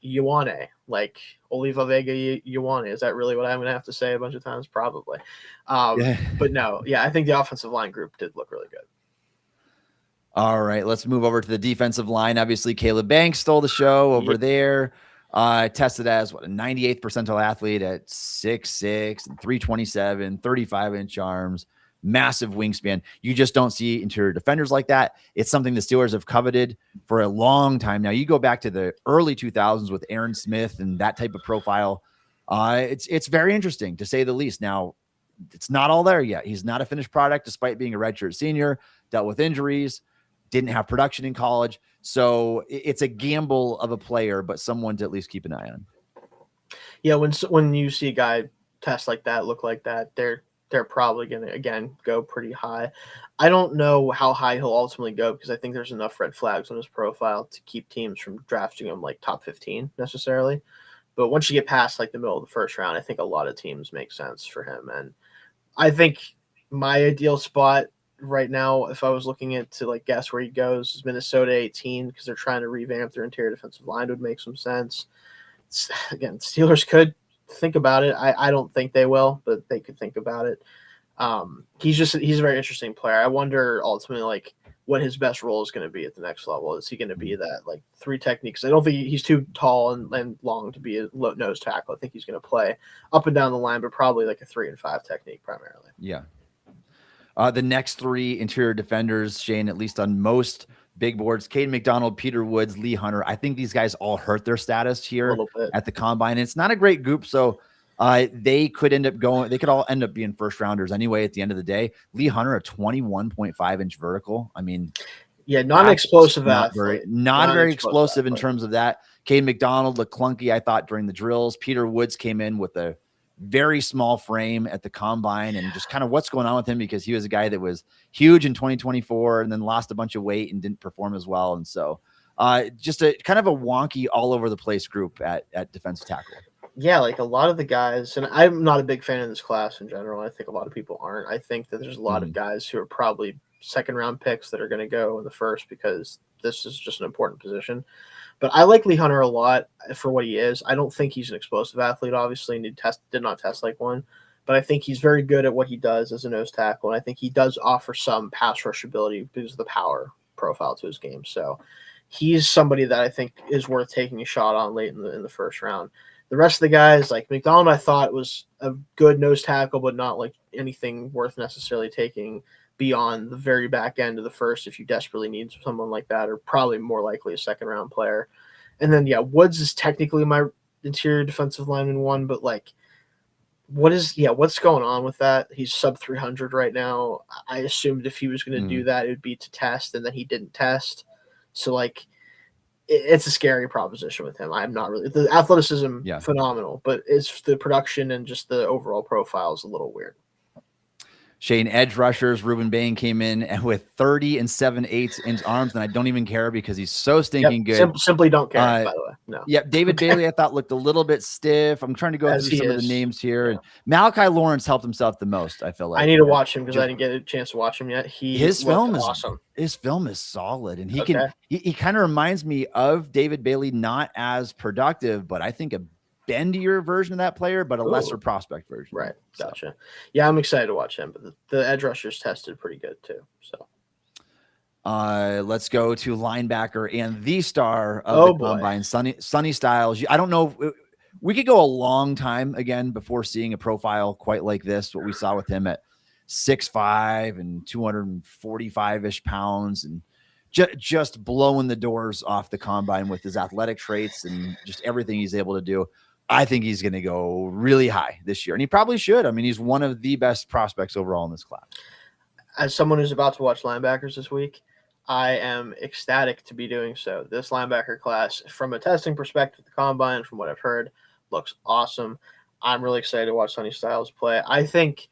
Ioane, like Oliva Vega Ioane, is that really what I'm gonna have to say a bunch of times? Probably. But no, I think the offensive line group did look really good. All right, let's move over to the defensive line. Obviously, Caleb Banks stole the show over there. Tested as a 98th percentile athlete at 6'6" and 327, 35-inch arms, massive wingspan. You just don't see interior defenders like that. It's something the Steelers have coveted for a long time now. You go back to the early 2000s with Aaron Smith and that type of profile. It's very interesting, to say the least. Now, it's not all there yet. He's not a finished product, despite being a redshirt senior, dealt with injuries, didn't have production in college. So it's a gamble of a player, but someone to at least keep an eye on. Yeah, when you see a guy test like that, look like that, they're probably going to, again, go pretty high. I don't know how high he'll ultimately go, because I think there's enough red flags on his profile to keep teams from drafting him like top 15 necessarily. But once you get past like the middle of the first round, I think a lot of teams make sense for him. And I think my ideal spot right now, if I was looking at to like guess where he goes, is Minnesota 18, because they're trying to revamp their interior defensive line. Would make some sense. Again, Steelers could think about it. I don't think they will, but they could think about it. He's a very interesting player. I wonder ultimately like what his best role is going to be at the next level. Is he going to be that like 3 techniques? I don't think he's too tall and long to be a low nose tackle. I think he's going to play up and down the line, but probably like a 3 and 5 technique primarily. Yeah. The next 3 interior defenders, Shayne, at least on most big boards, Caden McDonald, Peter Woods, Lee Hunter. I think these guys all hurt their status here at the combine. And it's not a great group, so they could end up going. They could all end up being first rounders anyway. At the end of the day, Lee Hunter, a 21.5-inch vertical. I mean, non-explosive athlete, not very explosive in terms of that. Caden McDonald looked clunky, I thought, during the drills. Peter Woods came in with a very small frame at the combine, and just kind of what's going on with him, because he was a guy that was huge in 2024 and then lost a bunch of weight and didn't perform as well. And so just a kind of a wonky all over the place group at defensive tackle. Yeah, like a lot of the guys, and I'm not a big fan of this class in general. I think a lot of people aren't. I think that there's a lot of guys who are probably second round picks that are going to go in the first, because this is just an important position. But I like Lee Hunter a lot for what he is. I don't think he's an explosive athlete, obviously, and did not test like one. But I think he's very good at what he does as a nose tackle, and I think he does offer some pass rush ability because of the power profile to his game. So he's somebody that I think is worth taking a shot on late in the first round. The rest of the guys, like McDonald, I thought was a good nose tackle, but not like anything worth necessarily taking beyond the very back end of the first. If you desperately need someone like that, or probably more likely a second round player. And then, Woods is technically my interior defensive lineman 1, but like, what's going on with that? He's sub 300 right now. I assumed if he was going to do that, it would be to test, and then he didn't test. So like, it's a scary proposition with him. I'm not really the athleticism phenomenal, but it's the production and just the overall profile is a little weird. Shayne, edge rushers, Ruben Bain came in and with 30 and 7/8 arms, and I don't even care because he's so stinking good. Simply don't care, by the way. No. Yep. David Bailey, I thought looked a little bit stiff. I'm trying to go through some of the names here. Yeah. And Malachi Lawrence helped himself the most, I feel like. I need to watch him because I didn't get a chance to watch him yet. His film is awesome. His film is solid. And he kind of reminds me of David Bailey, not as productive, but I think a bendier version of that player, but a lesser prospect version. Right. Gotcha. So. Yeah, I'm excited to watch him, but the edge rushers tested pretty good too. So let's go to linebacker and the star of the combine, Sonny Styles. I don't know. We could go a long time again before seeing a profile quite like this. What we saw with him at 6'5" and 245-ish pounds and just blowing the doors off the combine with his athletic traits and just everything he's able to do. I think he's going to go really high this year, and he probably should. I mean, he's one of the best prospects overall in this class. As someone who's about to watch linebackers this week, I am ecstatic to be doing so. This linebacker class, from a testing perspective, the combine, from what I've heard, looks awesome. I'm really excited to watch Sonny Styles play. I think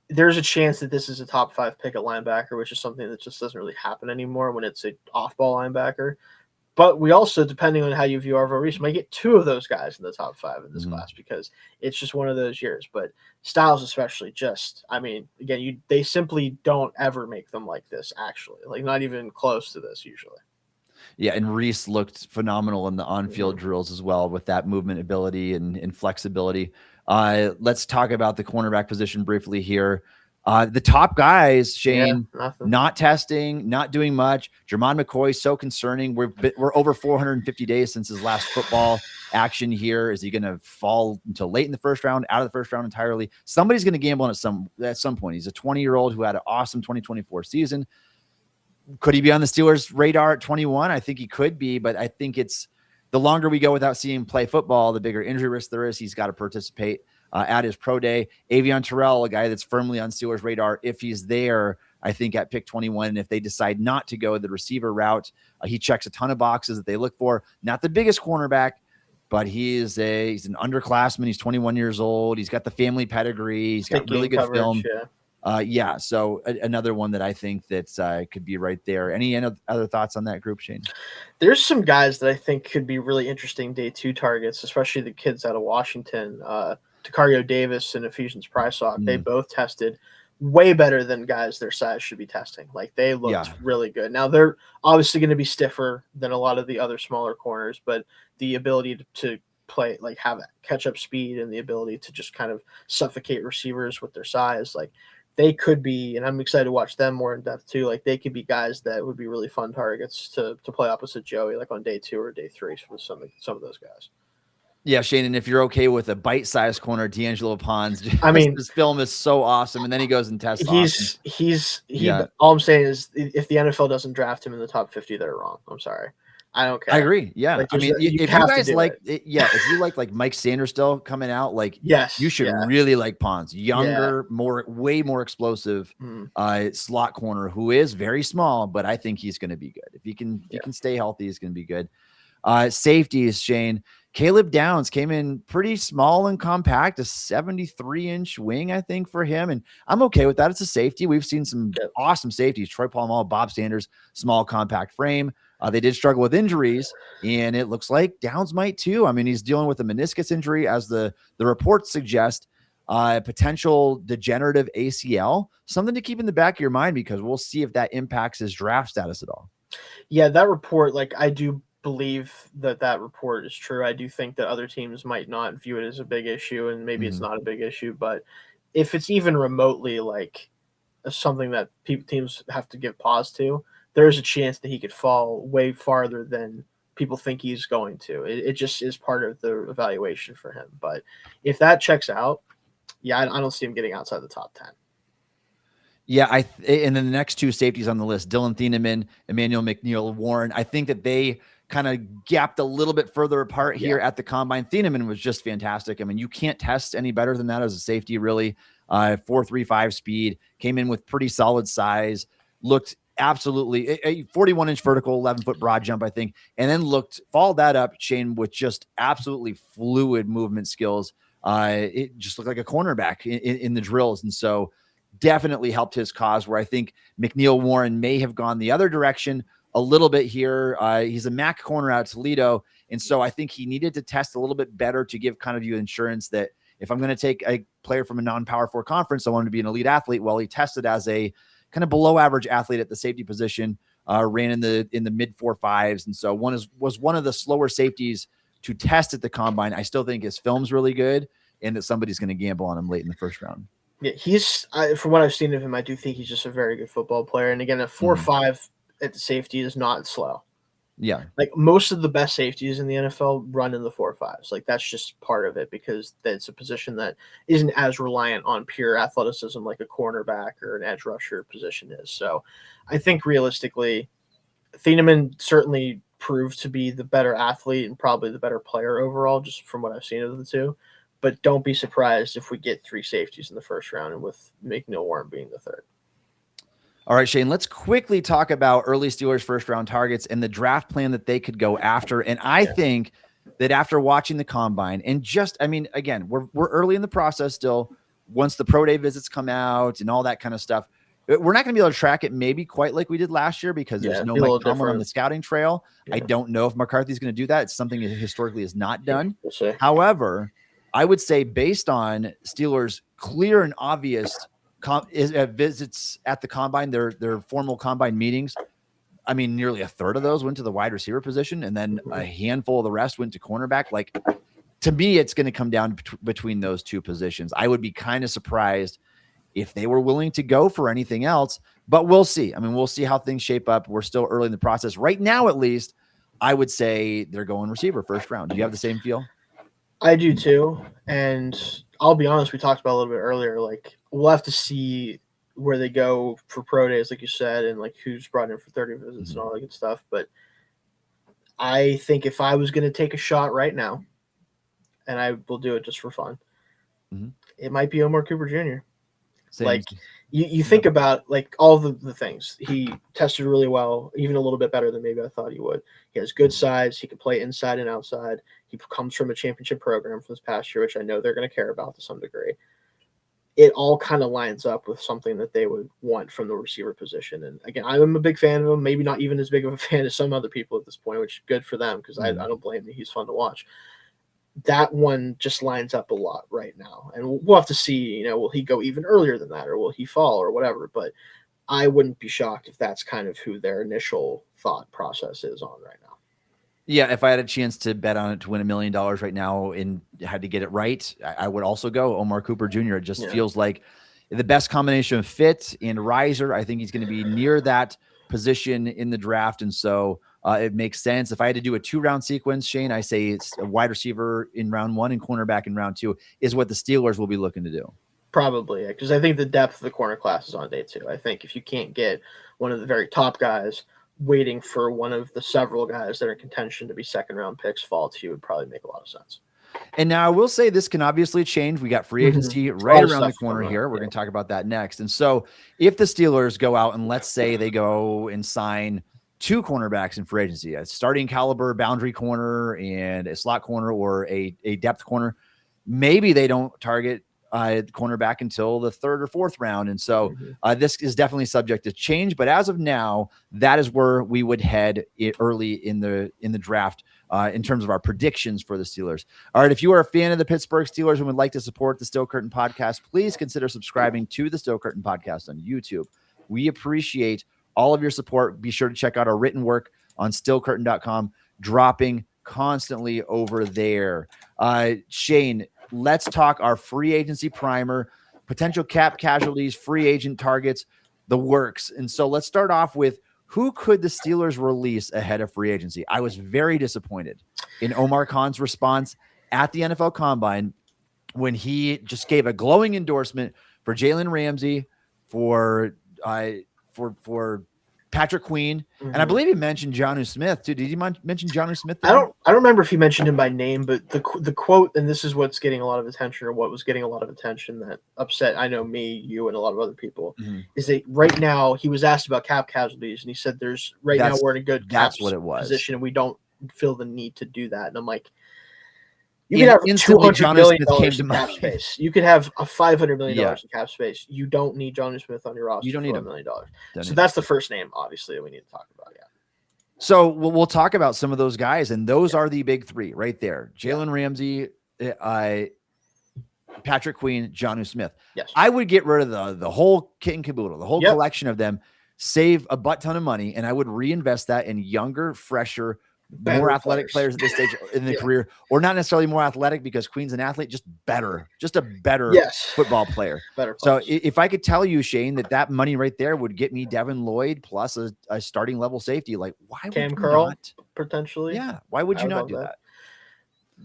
there's a chance that this is a top 5 pick at linebacker, which is something that just doesn't really happen anymore when it's a off-ball linebacker. But we also, depending on how you view Arvo Reese, might get 2 of those guys in the top 5 in this class because it's just one of those years. But Styles especially again, they simply don't ever make them like this, actually. Like, not even close to this usually. Yeah, and Reese looked phenomenal in the on-field drills as well with that movement ability and flexibility. Let's talk about the cornerback position briefly here. The top guys, Shayne, not testing, not doing much. Jermon McCoy, so concerning. We're over 450 days since his last football action here. Is he going to fall until late in the first round, out of the first round entirely? Somebody's going to gamble on it at some point. He's a 20-year-old who had an awesome 2024 season. Could he be on the Steelers' radar at 21? I think he could be, but I think it's the longer we go without seeing him play football, the bigger injury risk there is. He's got to participate at his pro day. Avion Terrell, a guy that's firmly on Steelers' radar, if he's there, I think at pick 21. And if they decide not to go the receiver route, he checks a ton of boxes that they look for. Not the biggest cornerback, but he's an underclassman. He's 21 years old. He's got the family pedigree. He's got really good film. So another one that I think that could be right there. Any other thoughts on that group, Shayne? There's some guys that I think could be really interesting day 2 targets, especially the kids out of Washington. Tacario Davis and Ephesians Prysock, they both tested way better than guys their size should be testing. Like, they looked really good. Now, they're obviously going to be stiffer than a lot of the other smaller corners, but the ability to play, like, have catch-up speed and the ability to just kind of suffocate receivers with their size, like, they could be, and I'm excited to watch them more in depth too. Like, they could be guys that would be really fun targets to play opposite Joey, like on day 2 or day 3 with some of those guys. Yeah, Shayne, and if you're okay with a bite-sized corner, D'Angelo Pons, his film is so awesome, and then he goes and tests. All I'm saying is, if the NFL doesn't draft him in the top 50, they're wrong. I'm sorry. I don't care. I agree. Yeah. Like, I mean, if you guys like it. If you like Mike Sanders still coming out, like, you should really like Pons. Younger, way more explosive slot corner who is very small, but I think he's going to be good. If he can stay healthy, he's going to be good. Safeties, Shayne. Caleb Downs came in pretty small and compact, a 73-inch wing, I think, for him. And I'm okay with that. It's a safety. We've seen some awesome safeties. Troy Polamalu, Bob Sanders, small, compact frame. They did struggle with injuries, and it looks like Downs might too. I mean, he's dealing with a meniscus injury, as the reports suggest, potential degenerative ACL, something to keep in the back of your mind, because we'll see if that impacts his draft status at all. Yeah, that report, like, I do believe that report is true. I do think that other teams might not view it as a big issue, and maybe it's not a big issue, but if it's even remotely like something that teams have to give pause to, there's a chance that he could fall way farther than people think he's going to. It just is part of the evaluation for him. But if that checks out, I don't see him getting outside the top 10. Yeah, and then the next 2 safeties on the list, Dylan Thieneman, Emmanuel McNeil Warren, I think that they kind of gapped a little bit further apart here at the combine. Thieneman was just fantastic. I mean, you can't test any better than that as a safety, really. 4.35 speed, came in with pretty solid size, looked absolutely a 41-inch vertical, 11-foot broad jump, I think, and then followed that up, Shayne, with just absolutely fluid movement skills. It just looked like a cornerback in the drills. And so definitely helped his cause, where I think McNeil Warren may have gone the other direction a little bit here. He's a MAC corner out of Toledo. And so I think he needed to test a little bit better to give kind of you insurance that if I'm going to take a player from a non-Power 4 conference, I want him to be an elite athlete. Well, he tested as a kind of below average athlete at the safety position, ran in the mid 4.5s. And so was one of the slower safeties to test at the combine. I still think his film's really good and that somebody's going to gamble on him late in the first round. Yeah, he's from what I've seen of him, I do think he's just a very good football player. And again, a 4.5 at the safety is not slow. Yeah. Like most of the best safeties in the NFL run in the 4.5s. Like that's just part of it because it's a position that isn't as reliant on pure athleticism like a cornerback or an edge rusher position is. So I think realistically, Thieneman certainly proved to be the better athlete and probably the better player overall, just from what I've seen of the two. But don't be surprised if we get 3 safeties in the first round and with McNeil Warren being the third. All right, Shayne, let's quickly talk about early Steelers first round targets and the draft plan that they could go after. And I think that after watching the combine and again, we're early in the process still. Once the pro day visits come out and all that kind of stuff, we're not going to be able to track it maybe quite like we did last year because there's no Mike Tomlin on the scouting trail. Yeah. I don't know if McCarthy's going to do that. It's something that historically is not done. We'll However, I would say based on Steelers' clear and obvious visits at the combine, their formal combine meetings, I mean, nearly a third of those went to the wide receiver position, and then a handful of the rest went to cornerback. Like, to me, it's going to come down between those two positions. I would be kind of surprised if they were willing to go for anything else, but we'll see. I mean, we'll see how things shape up. We're still early in the process. Right now, at least, I would say they're going receiver first round. Do you have the same feel? I do too. And I'll be honest, we talked about a little bit earlier, like we'll have to see where they go for pro days, like you said, and like who's brought in for 30 visits and all that good stuff. But I think if I was going to take a shot right now, and I will do it just for fun, it might be Omar Cooper Jr. Same. Like you think about like all the things. He tested really well, even a little bit better than maybe I thought he would. He has good size. He can play inside and outside. He comes from a championship program from this past year, which I know they're going to care about to some degree. It all kind of lines up with something that they would want from the receiver position. And again, I'm a big fan of him, maybe not even as big of a fan as some other people at this point, which is good for them because I don't blame him. He's fun to watch. That one just lines up a lot right now. And we'll have to see, will he go even earlier than that or will he fall or whatever? But I wouldn't be shocked if that's kind of who their initial thought process is on right now. Yeah, if I had a chance to bet on it to win $1 million right now and had to get it right, I would also go Omar Cooper Jr. It just feels like the best combination of fit and riser. I think he's going to be near that position in the draft. And so it makes sense. If I had to do a 2-round sequence, Shayne, I say it's a wide receiver in round 1 and cornerback in round 2 is what the Steelers will be looking to do. Probably, because I think the depth of the corner class is on day 2. I think if you can't get one of the very top guys, waiting for one of the several guys that are in contention to be second-round picks fall to you would probably make a lot of sense. And now I will say this can obviously change. We got free agency right around the corner here. We're going to talk about that next. And so if the Steelers go out and let's say they go and sign 2 cornerbacks in free agency, a starting caliber boundary corner and a slot corner or a depth corner, maybe they don't target cornerback until the 3rd or 4th round. And so this is definitely subject to change. But as of now, that is where we would head early in the draft in terms of our predictions for the Steelers. All right. If you are a fan of the Pittsburgh Steelers and would like to support the Steel Curtain Podcast, please consider subscribing to the Steel Curtain Podcast on YouTube. We appreciate all of your support. Be sure to check out our written work on steelcurtain.com, dropping constantly over there. Shayne, let's talk our free agency primer, potential cap casualties, free agent targets, the works. And so let's start off with who could the Steelers release ahead of free agency? I was very disappointed in Omar Khan's response at the NFL Combine when he just gave a glowing endorsement for Jalen Ramsey, for Patrick Queen, and I believe he mentioned Jonnu Smith too. Did he mention Jonnu Smith there? I don't remember if he mentioned him by name, but the quote, and this is what's getting a lot of attention, or what was getting a lot of attention that upset, I know me, you, and a lot of other people, is that right now he was asked about cap casualties, and he said now we're in a good cap position, and we don't feel the need to do that. And I'm like, you could have $200 million in cap space. You could have a $500 million in cap space. You don't need Jonnu Smith on your roster. You don't need $1 million. So that's the first name, obviously, that we need to talk about. Yeah. So we'll talk about some of those guys, and those are the big three right there: Jalen Ramsey, Patrick Queen, Jonnu Smith. Yes. I would get rid of the whole kit and caboodle, the whole collection of them, save a butt ton of money, and I would reinvest that in younger, fresher, more athletic players at this stage in the career, or not necessarily more athletic because Queen's an athlete, just a better football player. So if I could tell you, Shayne, that money right there would get me Devin Lloyd plus a starting level safety, like why would Cam you Curl not? Potentially? Yeah. Why would you not do that?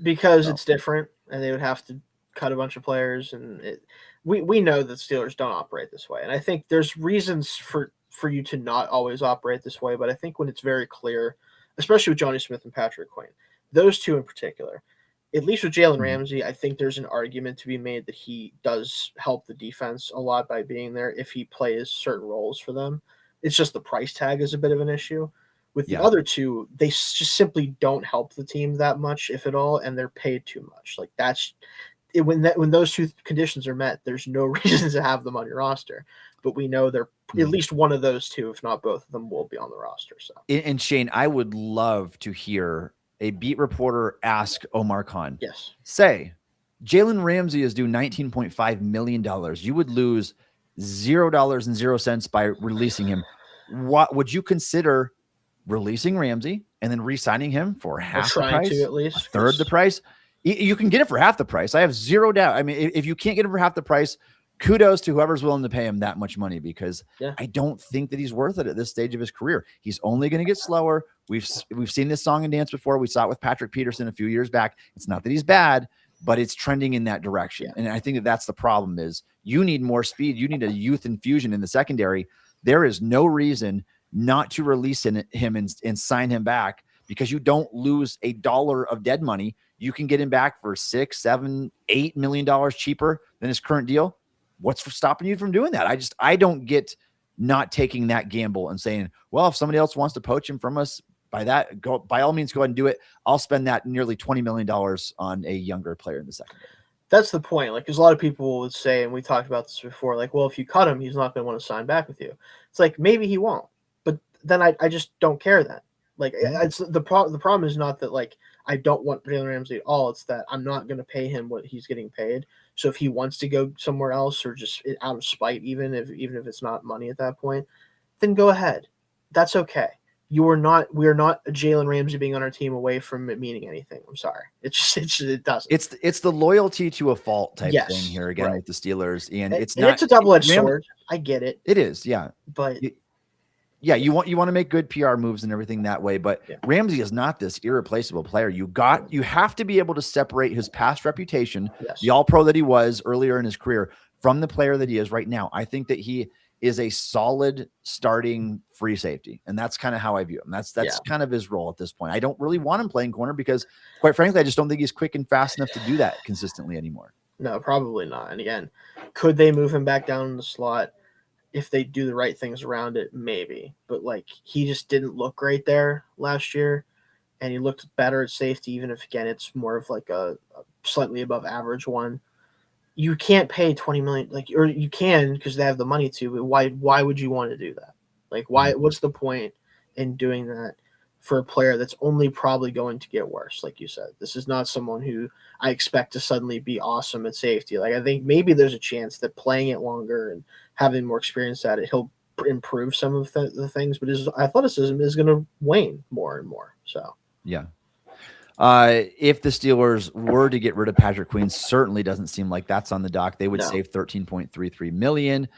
Because it's different, and they would have to cut a bunch of players, and we know that Steelers don't operate this way, and I think there's reasons for you to not always operate this way, but I think when it's very clear, especially with Jonnu Smith and Patrick Queen, those two in particular, at least with Jalen Ramsey, I think there's an argument to be made that he does help the defense a lot by being there if he plays certain roles for them. It's just the price tag is a bit of an issue. With the other two, they just simply don't help the team that much, if at all, and they're paid too much. Like that's it, when those two conditions are met, there's no reason to have them on your roster. But we know they're at least one of those two, if not both of them, will be on the roster. So, and Shayne, I would love to hear a beat reporter ask Omar Khan, say, Jalen Ramsey is due $19.5 million. You would lose $0.00 by releasing him. What would you consider releasing Ramsey and then re-signing him for half the price, at least a third the price? You can get it for half the price. I have zero doubt. I mean, if you can't get it for half the price, kudos to whoever's willing to pay him that much money, because I don't think that he's worth it at this stage of his career. He's only going to get slower. We've seen this song and dance before. We saw it with Patrick Peterson a few years back. It's not that he's bad, but it's trending in that direction. And I think that's the problem is you need more speed. You need a youth infusion in the secondary. There is no reason not to release him and sign him back, because you don't lose $1 of dead money. You can get him back for $6, $7, $8 million cheaper than his current deal. What's stopping you from doing that? I don't get not taking that gamble and saying, well, if somebody else wants to poach him from us, by all means, go ahead and do it. I'll spend that nearly $20 million on a younger player in the secondary. That's the point. Like, because a lot of people would say, and we talked about this before, like, well, if you cut him, he's not going to want to sign back with you. It's like, maybe he won't, but then I just don't care then. Like, it's the problem is not that, like, I don't want Jalen Ramsey at all. It's that I'm not going to pay him what he's getting paid. So if he wants to go somewhere else, or just out of spite, even if it's not money at that point, then go ahead. That's okay. We are not a Jalen Ramsey being on our team away from it meaning anything. I'm sorry. It doesn't. It's the loyalty to a fault type thing here again with the Steelers, and it's a double-edged sword. I get it. It is, yeah. But you want to make good PR moves and everything that way, but Ramsey is not this irreplaceable player. You have to be able to separate his past reputation, the all-pro that he was earlier in his career, from the player that he is right now. I think that he is a solid starting free safety, and that's kind of how I view him. That's kind of his role at this point. I don't really want him playing corner because, quite frankly, I just don't think he's quick and fast enough to do that consistently anymore. No, probably not. And again, could they move him back down in the slot if they do the right things around it? Maybe. But, like, he just didn't look great there last year, and he looked better at safety, even if, again, it's more of like a slightly above average one. You can't pay $20 million, or you can because they have the money to, but why would you want to do that? Like, why? What's the point in doing that for a player that's only probably going to get worse? Like you said, this is not someone who I expect to suddenly be awesome at safety. Like, I think maybe there's a chance that playing it longer and having more experience at it, he'll improve some of the things, but his athleticism is going to wane more and more. So, yeah. If the Steelers were to get rid of Patrick Queen, certainly doesn't seem like that's on the dock. They would save $13.33 million.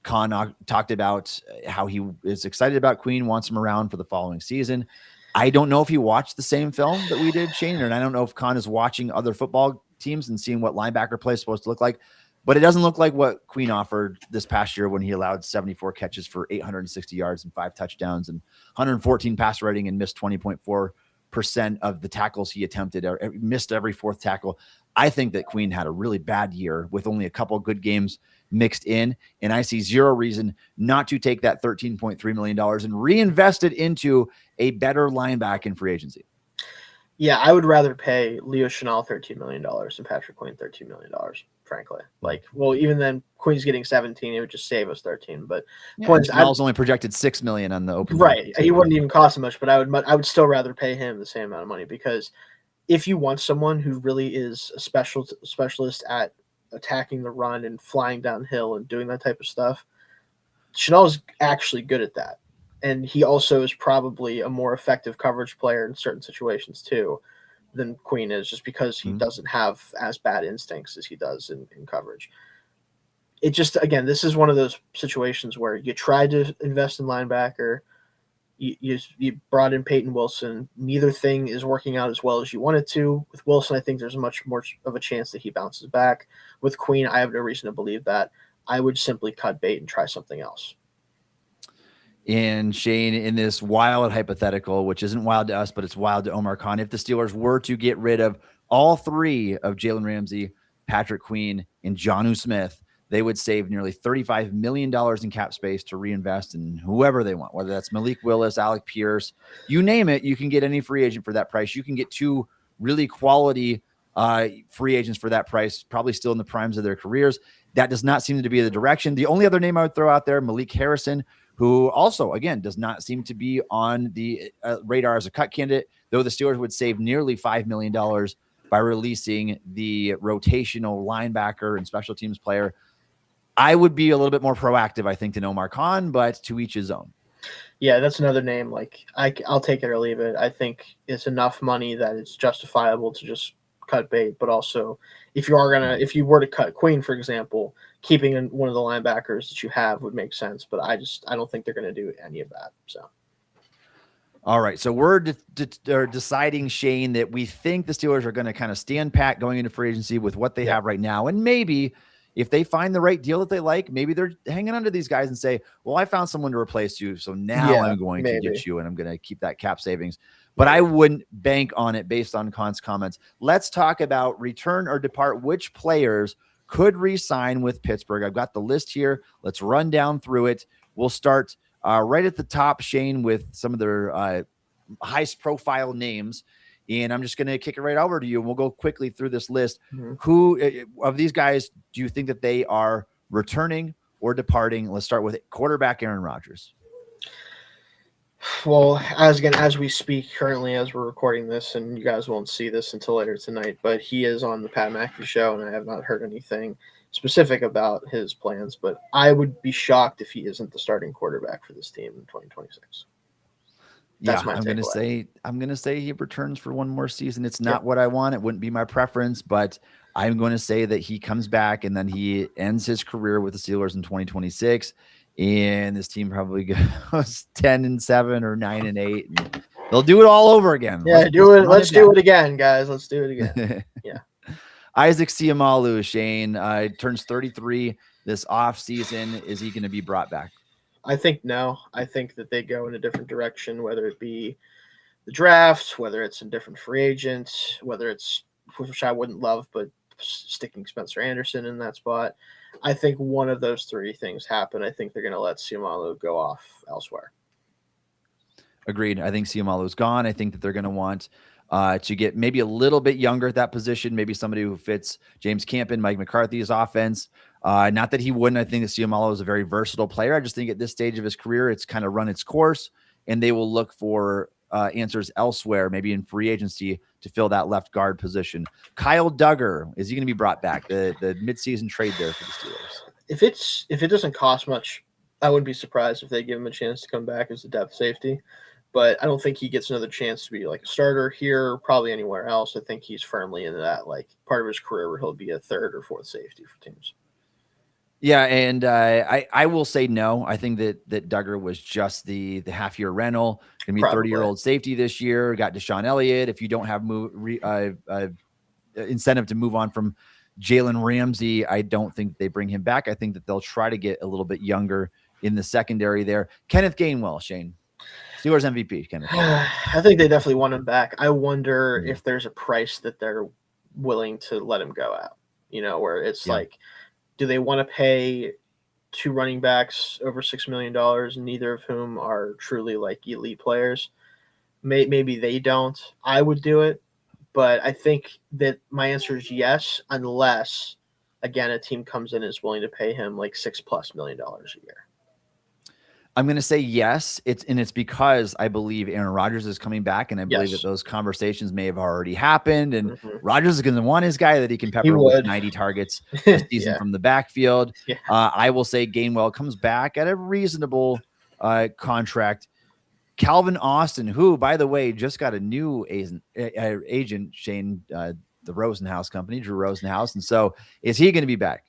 Khan talked about how he is excited about Queen, wants him around for the following season. I don't know if he watched the same film that we did, Shayne, and I don't know if Khan is watching other football teams and seeing what linebacker play is supposed to look like. But it doesn't look like what Queen offered this past year when he allowed 74 catches for 860 yards and 5 touchdowns and 114 pass rating and missed 20.4% of the tackles he attempted, or missed every fourth tackle. I think that Queen had a really bad year with only a couple of good games mixed in, and I see zero reason not to take that $13.3 million and reinvest it into a better linebacker in free agency. Yeah, I would rather pay Leo Chenal $13 million than Patrick Queen $13 million, frankly. Like, well, even then, Queen's getting 17, it would just save us 13. But Chenal's only projected $6 million on the open. Right, he wouldn't even cost as much, but I would still rather pay him the same amount of money, because if you want someone who really is a specialist at attacking the run and flying downhill and doing that type of stuff, Chenal is actually good at that. And he also is probably a more effective coverage player in certain situations too than Queen is, just because he doesn't have as bad instincts as he does in coverage. It just, again, this is one of those situations where you tried to invest in linebacker, you brought in Peyton Wilson. Neither thing is working out as well as you wanted to. With Wilson, I think there's much more of a chance that he bounces back. With Queen, I have no reason to believe that. I would simply cut bait and try something else. And Shayne, in this wild hypothetical, which isn't wild to us, but it's wild to Omar Khan, if the Steelers were to get rid of all three of Jalen Ramsey, Patrick Queen, and Jonnu Smith, they would save nearly $35 million in cap space to reinvest in whoever they want, whether that's Malik Willis, Alec Pierce, you name it. You can get any free agent for that price. You can get two really quality free agents for that price, probably still in the primes of their careers. That does not seem to be the direction. The only other name I would throw out there, Malik Harrison, who also, again, does not seem to be on the radar as a cut candidate, though the Steelers would save nearly $5 million by releasing the rotational linebacker and special teams player. I would be a little bit more proactive, I think, than Omar Khan, but to each his own. Yeah, that's another name. Like, I'll take it or leave it. I think it's enough money that it's justifiable to just cut bait, but also if you were to cut Queen, for example, keeping one of the linebackers that you have would make sense, but I don't think they're going to do any of that. So, all right, so we're deciding, Shayne, that we think the Steelers are going to kind of stand pat going into free agency with what they have right now, and maybe if they find the right deal that they like, maybe they're hanging on to these guys and say, well, I found someone to replace you, so now I'm going to get you, and I'm going to keep that cap savings. But I wouldn't bank on it based on Khan's comments. Let's talk about return or depart. Which players could re-sign with Pittsburgh? I've got the list here. Let's run down through it. We'll start right at the top, Shayne, with some of their highest profile names. And I'm just going to kick it right over to you, and we'll go quickly through this list. Who of these guys do you think that they are returning or departing? Let's start with quarterback Aaron Rodgers. Well, as we speak currently, as we're recording this, and you guys won't see this until later tonight, but he is on the Pat McAfee show, and I have not heard anything specific about his plans, but I would be shocked if he isn't the starting quarterback for this team in 2026. That's my takeaway. I'm gonna say he returns for one more season. It's not what I want. It wouldn't be my preference, but I'm going to say that he comes back and then he ends his career with the Steelers in 2026. And this team probably goes 10-7 or 9-8. And they'll do it all over again. Yeah, let's do it again, guys. Let's do it again. Yeah. Isaac Seumalo, Shayne, turns 33 this offseason. Is he going to be brought back? I think no. I think that they go in a different direction, whether it be the draft, whether it's a different free agent, whether it's, which I wouldn't love, but sticking Spencer Anderson in that spot. I think one of those three things happen. I think they're going to let Seumalo go off elsewhere. Agreed. I think Seumalo's gone. I think that they're going to want to get maybe a little bit younger at that position, maybe somebody who fits James Campen, Mike McCarthy's offense. Not that he wouldn't. I think that Seumalo is a very versatile player. I just think at this stage of his career, it's kind of run its course, and they will look for answers elsewhere, maybe in free agency, to fill that left guard position. Kyle Duggar, is he going to be brought back? The midseason trade there for the Steelers. If it doesn't cost much, I wouldn't be surprised if they give him a chance to come back as a depth safety. But I don't think he gets another chance to be like a starter here or probably anywhere else. I think he's firmly into that like part of his career where he'll be a third or fourth safety for teams. Yeah, and I will say no. I think that Duggar was just the half-year rental. Going to be a 30-year-old safety this year. Got Deshaun Elliott. If you don't have incentive to move on from Jalen Ramsey, I don't think they bring him back. I think that they'll try to get a little bit younger in the secondary there. Kenneth Gainwell, Shayne. Steelers MVP, Kenneth Gainwell. I think they definitely want him back. I wonder if there's a price that they're willing to let him go at, where it's like, do they want to pay 2 running backs over $6 million, neither of whom are truly like elite players? Maybe they don't. I would do it. But I think that my answer is yes, unless, again, a team comes in and is willing to pay him like $6+ million a year. I'm going to say yes. It's because I believe Aaron Rodgers is coming back, and I believe that those conversations may have already happened. And Rodgers is going to want his guy that he can pepper with 90 targets this season from the backfield. I will say Gainwell comes back at a reasonable contract. Calvin Austin, who, by the way, just got a new agent, Shayne, the Rosenhaus company, Drew Rosenhaus. And so is he going to be back?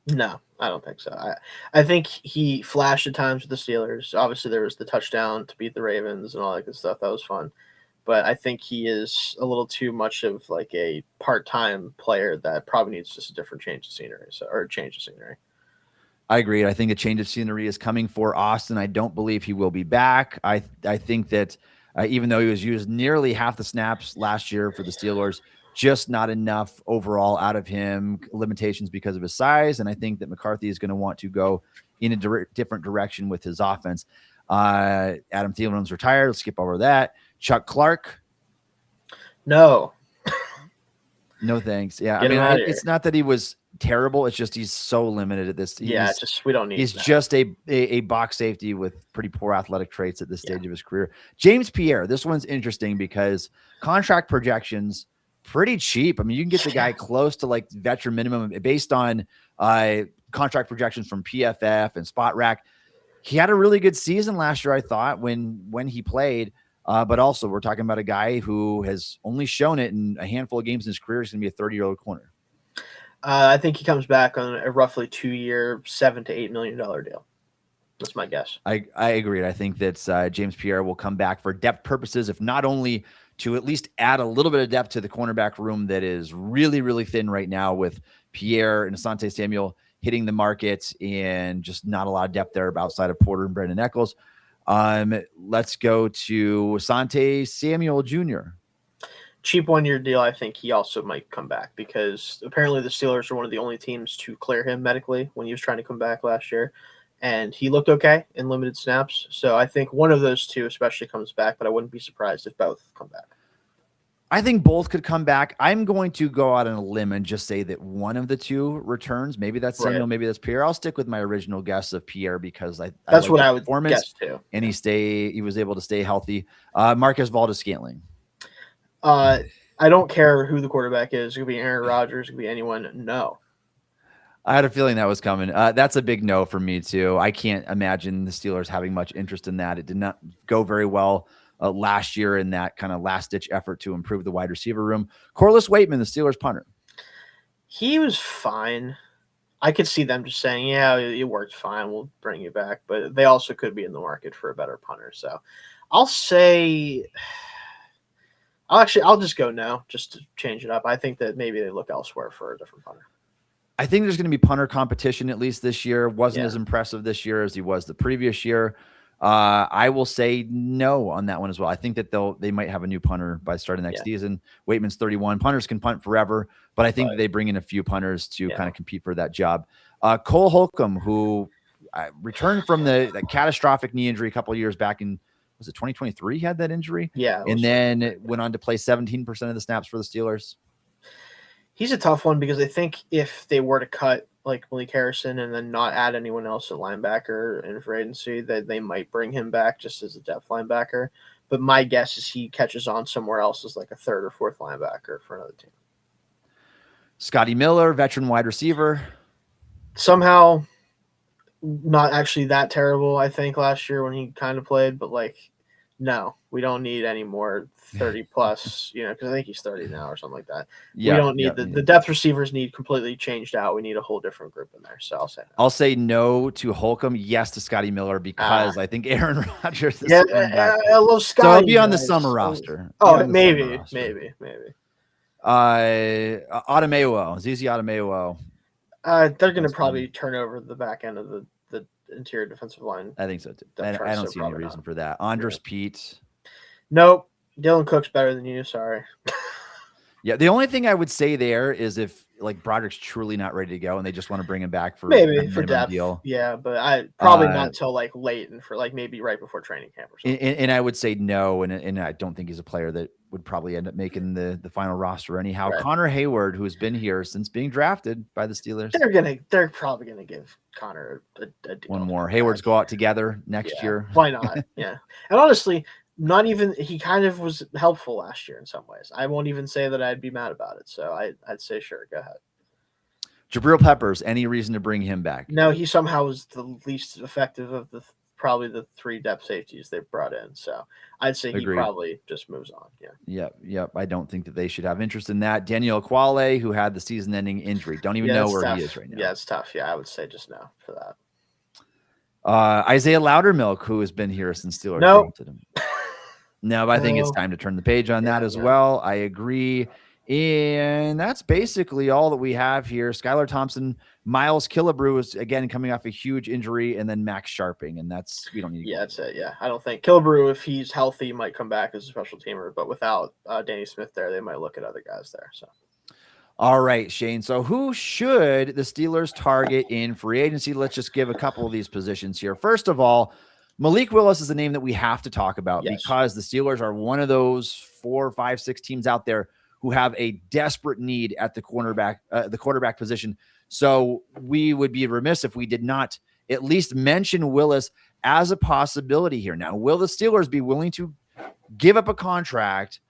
No, I don't think so. I think he flashed at times with the Steelers. Obviously, there was the touchdown to beat the Ravens and all that good stuff. That was fun. But I think he is a little too much of like a part-time player that probably needs just a different change of scenery. I agree. I think a change of scenery is coming for Austin. I don't believe he will be back. I think that even though he was used nearly half the snaps last year for the Steelers, just not enough overall out of him, limitations because of his size. And I think that McCarthy is going to want to go in a different direction with his offense. Adam Thielen's retired. Let's skip over that. Chuck Clark. No. No, thanks. Yeah. I mean, it's not that he was terrible. It's just he's so limited at this. We don't need. He's just a box safety with pretty poor athletic traits at this stage of his career. James Pierre. This one's interesting because contract projections pretty cheap. I mean, you can get the guy close to like veteran minimum based on contract projections from PFF and Spot Rack. He had a really good season last year, I thought, when he played. But also, we're talking about a guy who has only shown it in a handful of games in his career. He's going to be a 30-year-old corner. I think he comes back on a roughly 2-year, $7 to $8 million deal. That's my guess. I agree. I think that James Pierre will come back for depth purposes, if not only to at least add a little bit of depth to the cornerback room that is really, really thin right now with Pierre and Asante Samuel hitting the market and just not a lot of depth there outside of Porter and Brandon Echols. Let's go to Asante Samuel Jr. Cheap 1-year deal. I think he also might come back because apparently the Steelers are one of the only teams to clear him medically when he was trying to come back last year. And he looked okay in limited snaps. So I think one of those two especially comes back, but I wouldn't be surprised if both come back. I think both could come back. I'm going to go out on a limb and just say that one of the two returns. Maybe that's Samuel, maybe that's Pierre. I'll stick with my original guess of Pierre because that's what I would guess too. And he was able to stay healthy. Marquez Valdes-Scantling. I don't care who the quarterback is. It could be Aaron Rodgers. It could be anyone. No. I had a feeling that was coming. That's a big no for me too. I can't imagine the Steelers having much interest in that. It did not go very well last year in that kind of last-ditch effort to improve the wide receiver room. Corliss Waitman, the Steelers punter. He was fine. I could see them just saying, yeah, it worked fine. We'll bring you back. But they also could be in the market for a better punter. So I'll say I'll just go no, just to change it up. I think that maybe they look elsewhere for a different punter. I think there's going to be punter competition at least this year. Wasn't as impressive this year as he was the previous year. I will say no on that one as well. I think that they might have a new punter by starting next season. Waitman's 31. Punters can punt forever, but I think that they bring in a few punters to kind of compete for that job. Cole Holcomb, who returned from the catastrophic knee injury a couple of years back in, was it 2023? He had that injury. Yeah. And then went on to play 17% of the snaps for the Steelers. He's a tough one because I think if they were to cut like Malik Harrison and then not add anyone else at linebacker in free agency, that they might bring him back just as a depth linebacker. But my guess is he catches on somewhere else as like a third or fourth linebacker for another team. Scotty Miller, veteran wide receiver. Somehow not actually that terrible, I think, last year when he kind of played, but like, no, we don't need any more 30 plus, because I think he's 30 now or something like that. Yeah, we don't need the depth receivers need completely changed out. We need a whole different group in there. So I'll say no. I'll say no to Holcomb, yes to Scotty Miller because I think Aaron Rodgers is I love Scotty. So he'll be on the summer roster. Oh, maybe. Ademiwo, ZZ Ademiwo. They're going to probably turn over the back end of the interior defensive line. I think so too. I don't see any reason for that. Andres Pete. Nope. Dylan Cook's better than you. Sorry. Yeah, the only thing I would say there is if like Broderick's truly not ready to go and they just want to bring him back for maybe for depth deal. Yeah, but I probably not until like late and for like maybe right before training camp or something. And I would say no, and I don't think he's a player that would probably end up making the final roster anyhow. Right. Connor Hayward, who has been here since being drafted by the Steelers, they're probably gonna give Connor a deal. One more. Hayward's go out together next year. Why not? Yeah, and honestly. Not even he kind of was helpful last year in some ways. I won't even say that I'd be mad about it. So I'd say sure, go ahead. Jabril Peppers, any reason to bring him back? No, he somehow was the least effective of probably the 3 depth safeties they've brought in. So I'd say he probably just moves on. Yeah. Yep. I don't think that they should have interest in that. Daniel Quale, who had the season-ending injury, don't even know where he is right now. Yeah, it's tough. Yeah, I would say just no for that. Isaiah Loudermilk, who has been here since Steelers drafted him. No, but I think it's time to turn the page on that as well. I agree. And that's basically all that we have here. Skylar Thompson, Miles Killebrew is again coming off a huge injury, and then Max Sharping, and we don't need. Yeah, that's it. Yeah, I don't think Killebrew, if he's healthy, might come back as a special teamer, but without Danny Smith there, they might look at other guys there. So. All right, Shayne. So who should the Steelers target in free agency? Let's just give a couple of these positions here. First of all, Malik Willis is a name that we have to talk about because the Steelers are one of those 4, 5, 6 teams out there who have a desperate need at the quarterback position. So we would be remiss if we did not at least mention Willis as a possibility here. Now, will the Steelers be willing to give up a contract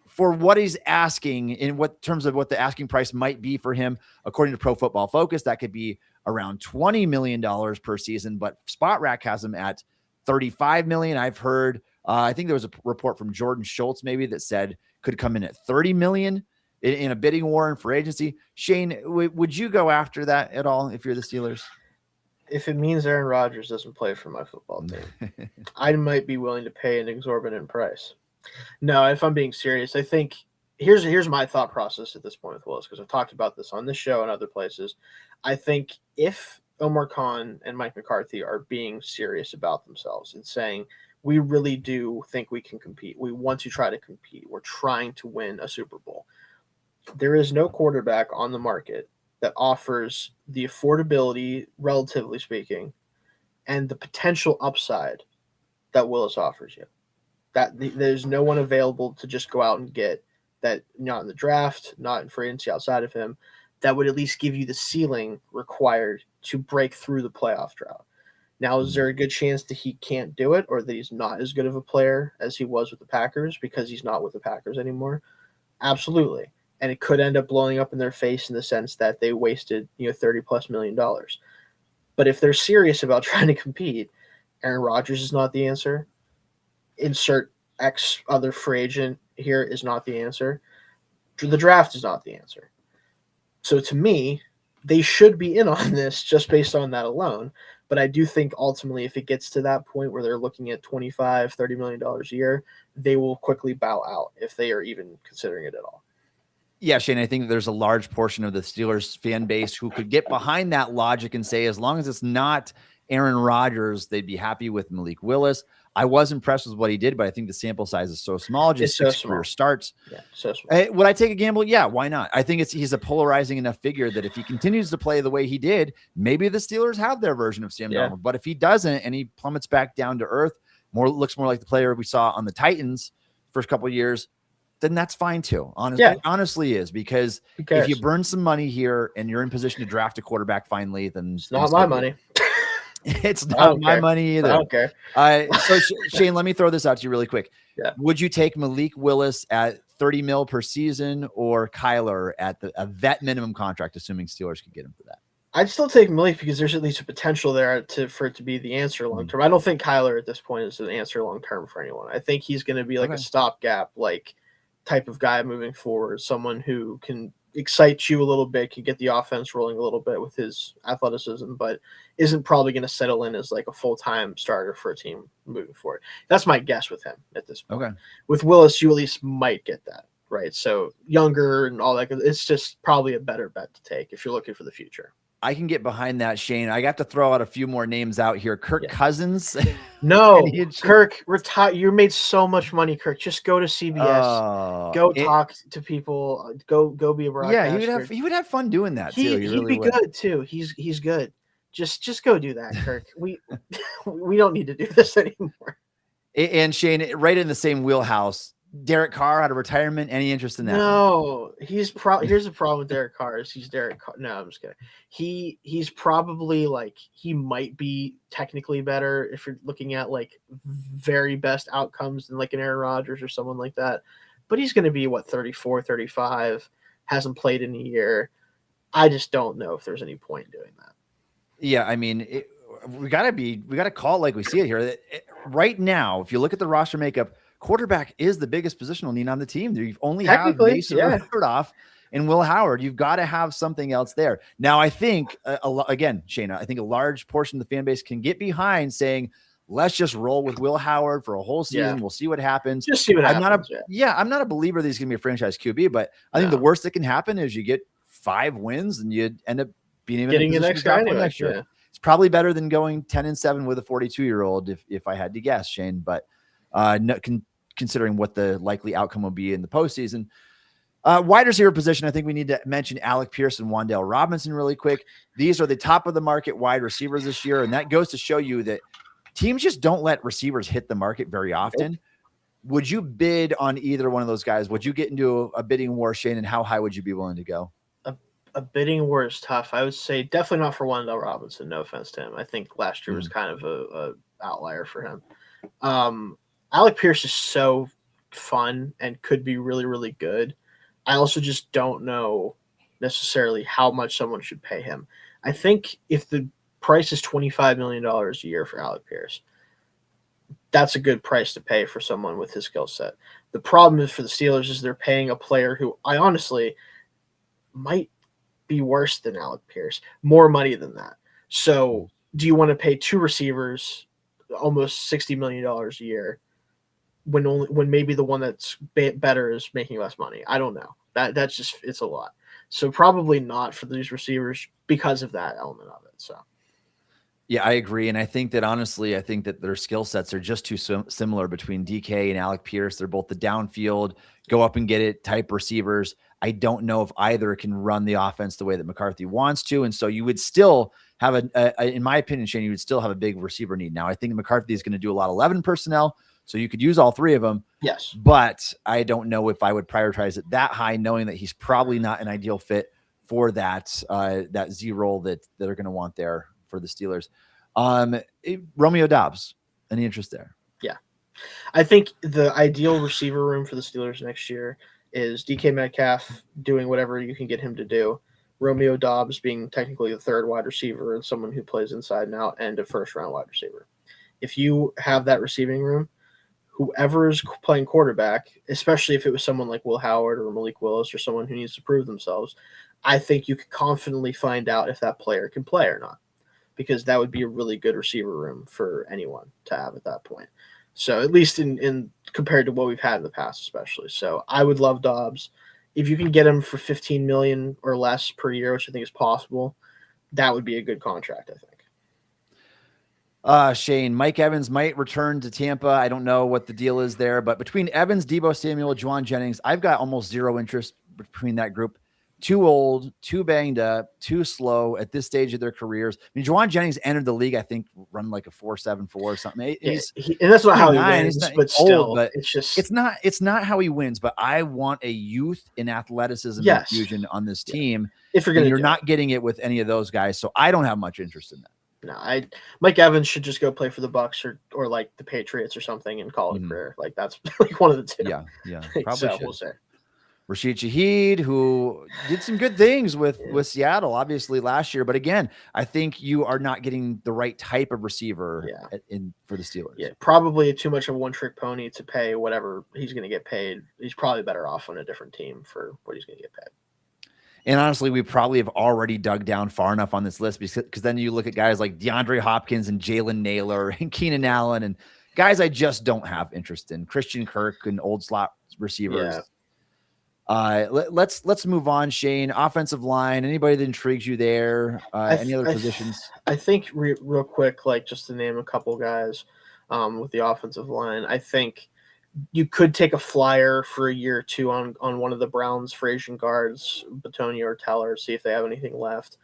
for what he's asking in what terms of what the asking price might be for him? According to Pro Football Focus, that could be around $20 million per season, but Spot Rack has him at $35 million. I've heard, I think there was a report from Jordan Schultz maybe that said could come in at $30 million in a bidding war and free agency. Shayne, would you go after that at all if you're the Steelers? If it means Aaron Rodgers doesn't play for my football team, I might be willing to pay an exorbitant price. No, if I'm being serious, I think here's my thought process at this point with Willis, because I've talked about this on this show and other places. I think if Omar Khan and Mike McCarthy are being serious about themselves and saying, we really do think we can compete, we want to try to compete, we're trying to win a Super Bowl, there is no quarterback on the market that offers the affordability, relatively speaking, and the potential upside that Willis offers you. There's no one available to just go out and get that, not in the draft, not in free agency outside of him, that would at least give you the ceiling required to break through the playoff drought. Now, is there a good chance that he can't do it, or that he's not as good of a player as he was with the Packers because he's not with the Packers anymore? Absolutely. And it could end up blowing up in their face in the sense that they wasted, $30+ million. But if they're serious about trying to compete, Aaron Rodgers is not the answer. Insert X other free agent here is not the answer. The draft is not the answer. So to me, they should be in on this just based on that alone. But I do think ultimately if it gets to that point where they're looking at $25, $30 million a year, they will quickly bow out if they are even considering it at all. Yeah, Shayne, I think there's a large portion of the Steelers fan base who could get behind that logic and say, as long as it's not Aaron Rodgers, they'd be happy with Malik Willis. I was impressed with what he did, but I think the sample size is so small, just 6 career starts. Yeah, so small. Would I take a gamble? Yeah, why not? I think he's a polarizing enough figure that if he continues to play the way he did, maybe the Steelers have their version of Sam Darnold. But if he doesn't and he plummets back down to earth, looks more like the player we saw on the Titans first couple of years, then that's fine too. Honestly is, because if you burn some money here and you're in position to draft a quarterback finally, then it's not my money. It's not my money either. I don't care. So Shayne, let me throw this out to you really quick. Yeah. Would you take Malik Willis at $30 million per season or Kyler at a vet minimum contract, assuming Steelers could get him for that? I'd still take Malik because there's at least a potential there for it to be the answer long term. I don't think Kyler at this point is an answer long term for anyone. I think he's going to be like a stopgap, type of guy moving forward, someone who can excite you a little bit, can get the offense rolling a little bit with his athleticism, but isn't probably going to settle in as like a full-time starter for a team moving forward. That's my guess with him at this point. Okay. With Willis, you at least might get that, right? So younger and all that. It's just probably a better bet to take if you're looking for the future. I can get behind that, Shayne. I got to throw out a few more names out here. Kirk Cousins. No, Kirk, retire. You made so much money, Kirk. Just go to CBS. Go talk to people. Go be a broadcaster. Yeah, he would have fun doing that too. He'd be good too. He's good. Just go do that, Kirk. We don't need to do this anymore. And Shayne, right in the same wheelhouse, Derek Carr out of retirement. Any interest in that? No, here's the problem with Derek Carr is he's Derek Carr. No, I'm just kidding. He's probably like, he might be technically better if you're looking at like very best outcomes than like an Aaron Rodgers or someone like that. But he's going to be 34, 35, hasn't played in a year. I just don't know if there's any point in doing that. Yeah, I mean, we got to call it like we see it here. Right now, if you look at the roster makeup, quarterback is the biggest positional need on the team. You've only have Mason Rudolph and Will Howard. You've got to have something else there. Now, I think, again, Shayne, I think a large portion of the fan base can get behind saying, let's just roll with Will Howard for a whole season. We'll see what happens. Just see what happens. I'm not a believer that he's going to be a franchise QB, but I think the worst that can happen is you get 5 wins and you end up being getting the next guy next year. Yeah. It's probably better than going 10-7 with a 42-year-old, if I had to guess, Shayne. But considering what the likely outcome will be in the postseason. Wide receiver position, I think we need to mention Alec Pierce and Wan'Dale Robinson really quick. These are the top of the market wide receivers this year, and that goes to show you that teams just don't let receivers hit the market very often. Would you bid on either one of those guys? Would you get into a bidding war, Shayne, and how high would you be willing to go? A bidding war is tough. I would say definitely not for Wan'Dale Robinson. No offense to him. I think last year was kind of a outlier for him. Alec Pierce is so fun and could be really, really good. I also just don't know necessarily how much someone should pay him. I think if the price is $25 million a year for Alec Pierce, that's a good price to pay for someone with his skill set. The problem is for the Steelers is they're paying a player who I honestly might be worse than Alec Pierce, more money than that. So do you want to pay 2 receivers almost $60 million a year when maybe the one that's better is making less money? I don't know. That's just, it's a lot. So probably not for these receivers because of that element of it. So yeah, I agree. And I think that honestly, I think that their skill sets are just too similar between DK and Alec Pierce. They're both the downfield, go up and get it type receivers. I don't know if either can run the offense the way that McCarthy wants to. And so you would still have in my opinion, Shayne, you would still have a big receiver need. Now, I think McCarthy is going to do a lot of 11 personnel, so you could use all 3 of them. Yes. But I don't know if I would prioritize it that high, knowing that he's probably not an ideal fit for that Z role that they're going to want there for the Steelers. Romeo Doubs, any interest there? Yeah. I think the ideal receiver room for the Steelers next year is DK Metcalf doing whatever you can get him to do, Romeo Doubs being technically the 3rd wide receiver and someone who plays inside and out, and a 1st-round wide receiver. If you have that receiving room, whoever is playing quarterback, especially if it was someone like Will Howard or Malik Willis or someone who needs to prove themselves, I think you could confidently find out if that player can play or not, because that would be a really good receiver room for anyone to have at that point. So at least in compared to what we've had in the past, especially. So I would love Doubs. If you can get him for $15 million or less per year, which I think is possible, that would be a good contract, I think. Shayne, Mike Evans might return to Tampa. I don't know what the deal is there, but between Evans, Deebo Samuel, Juwan Jennings, I've got almost 0 interest between that group. Too old, too banged up, too slow at this stage of their careers. I mean, Juwan Jennings entered the league, I think, run like a 4.74 or something. And that's not how he wins, but still, but it's not how he wins. But I want a youth and athleticism infusion on this team. If you're not getting it with any of those guys, so I don't have much interest in that. No, Mike Evans should just go play for the Bucks or like the Patriots or something and call it a career. Like that's like one of the 2. Yeah, probably so we'll say. Rashid Shaheed, who did some good things with Seattle, obviously last year. But again, I think you are not getting the right type of receiver for the Steelers. Yeah, probably too much of a one-trick pony to pay whatever he's going to get paid. He's probably better off on a different team for what he's going to get paid. And honestly, we probably have already dug down far enough on this list because then you look at guys like DeAndre Hopkins and Jalen Naylor and Keenan Allen and guys I just don't have interest in. Christian Kirk and old slot receivers. Let's move on, Shayne. Offensive line. Anybody that intrigues you there? Any other positions? I think real quick, like just to name a couple guys with the offensive line. I think you could take a flyer for a year or two on one of the Browns free agent guards, Batonia or Teller, see if they have anything left.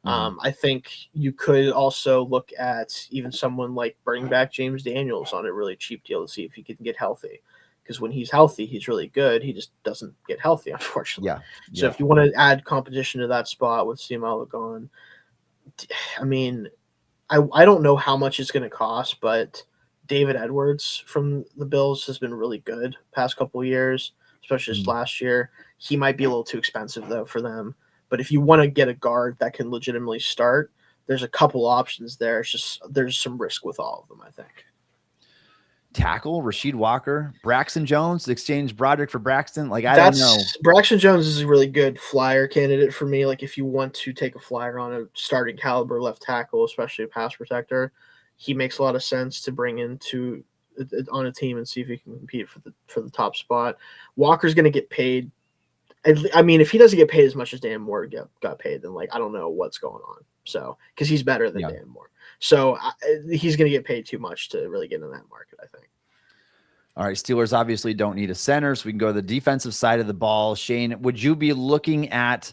I think you could also look at even someone like bringing back James Daniels on a really cheap deal to see if he can get healthy. Because when he's healthy, he's really good. He just doesn't get healthy, unfortunately. So if you want to add competition to that spot with Siamala gone, I mean, I don't know how much it's going to cost, but David Edwards from the Bills has been really good past couple of years, especially just last year. He might be a little too expensive, though, for them. But if you want to get a guard that can legitimately start, there's a couple options there. It's just there's some risk with all of them, I think. Tackle, Rasheed Walker, Braxton Jones, exchange Broderick for Braxton. Like, I don't know. Braxton Jones is a really good flyer candidate for me. Like, if you want to take a flyer on a starting caliber left tackle, especially a pass protector, he makes a lot of sense to bring into on a team and see if he can compete for the top spot. Walker's going to get paid. I mean, if he doesn't get paid as much as Dan Moore got paid, then like I don't know what's going on. So because he's better than Dan Moore, so he's going to get paid too much to really get in that market, I think. All right, Steelers obviously don't need a center, so we can go to the defensive side of the ball. Shayne, would you be looking at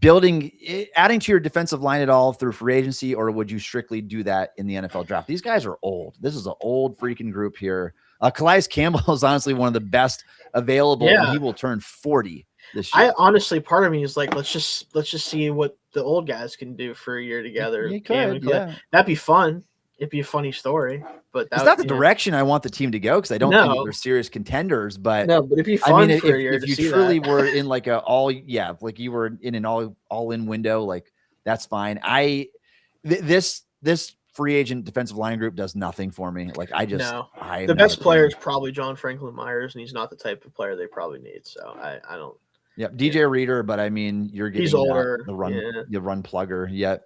adding to your defensive line at all through free agency, or would you strictly do that in the NFL draft? These guys are old. This is an old freaking group here. Calais Campbell is honestly one of the best available, and he will turn 40 this year. I honestly, part of me is like, let's just see what the old guys can do for a year together. That'd be fun. It'd be a funny story, but it's not the direction I want the team to go because I don't think they're serious contenders. But it'd be fun for a year if you truly were in like like you were in an all-in window, like that's fine. This free agent defensive line group does nothing for me. Like the best player is probably John Franklin Myers, and he's not the type of player they probably need. So I don't. Yeah, DJ Reader, but I mean, you're getting he's older. The run plugger yet.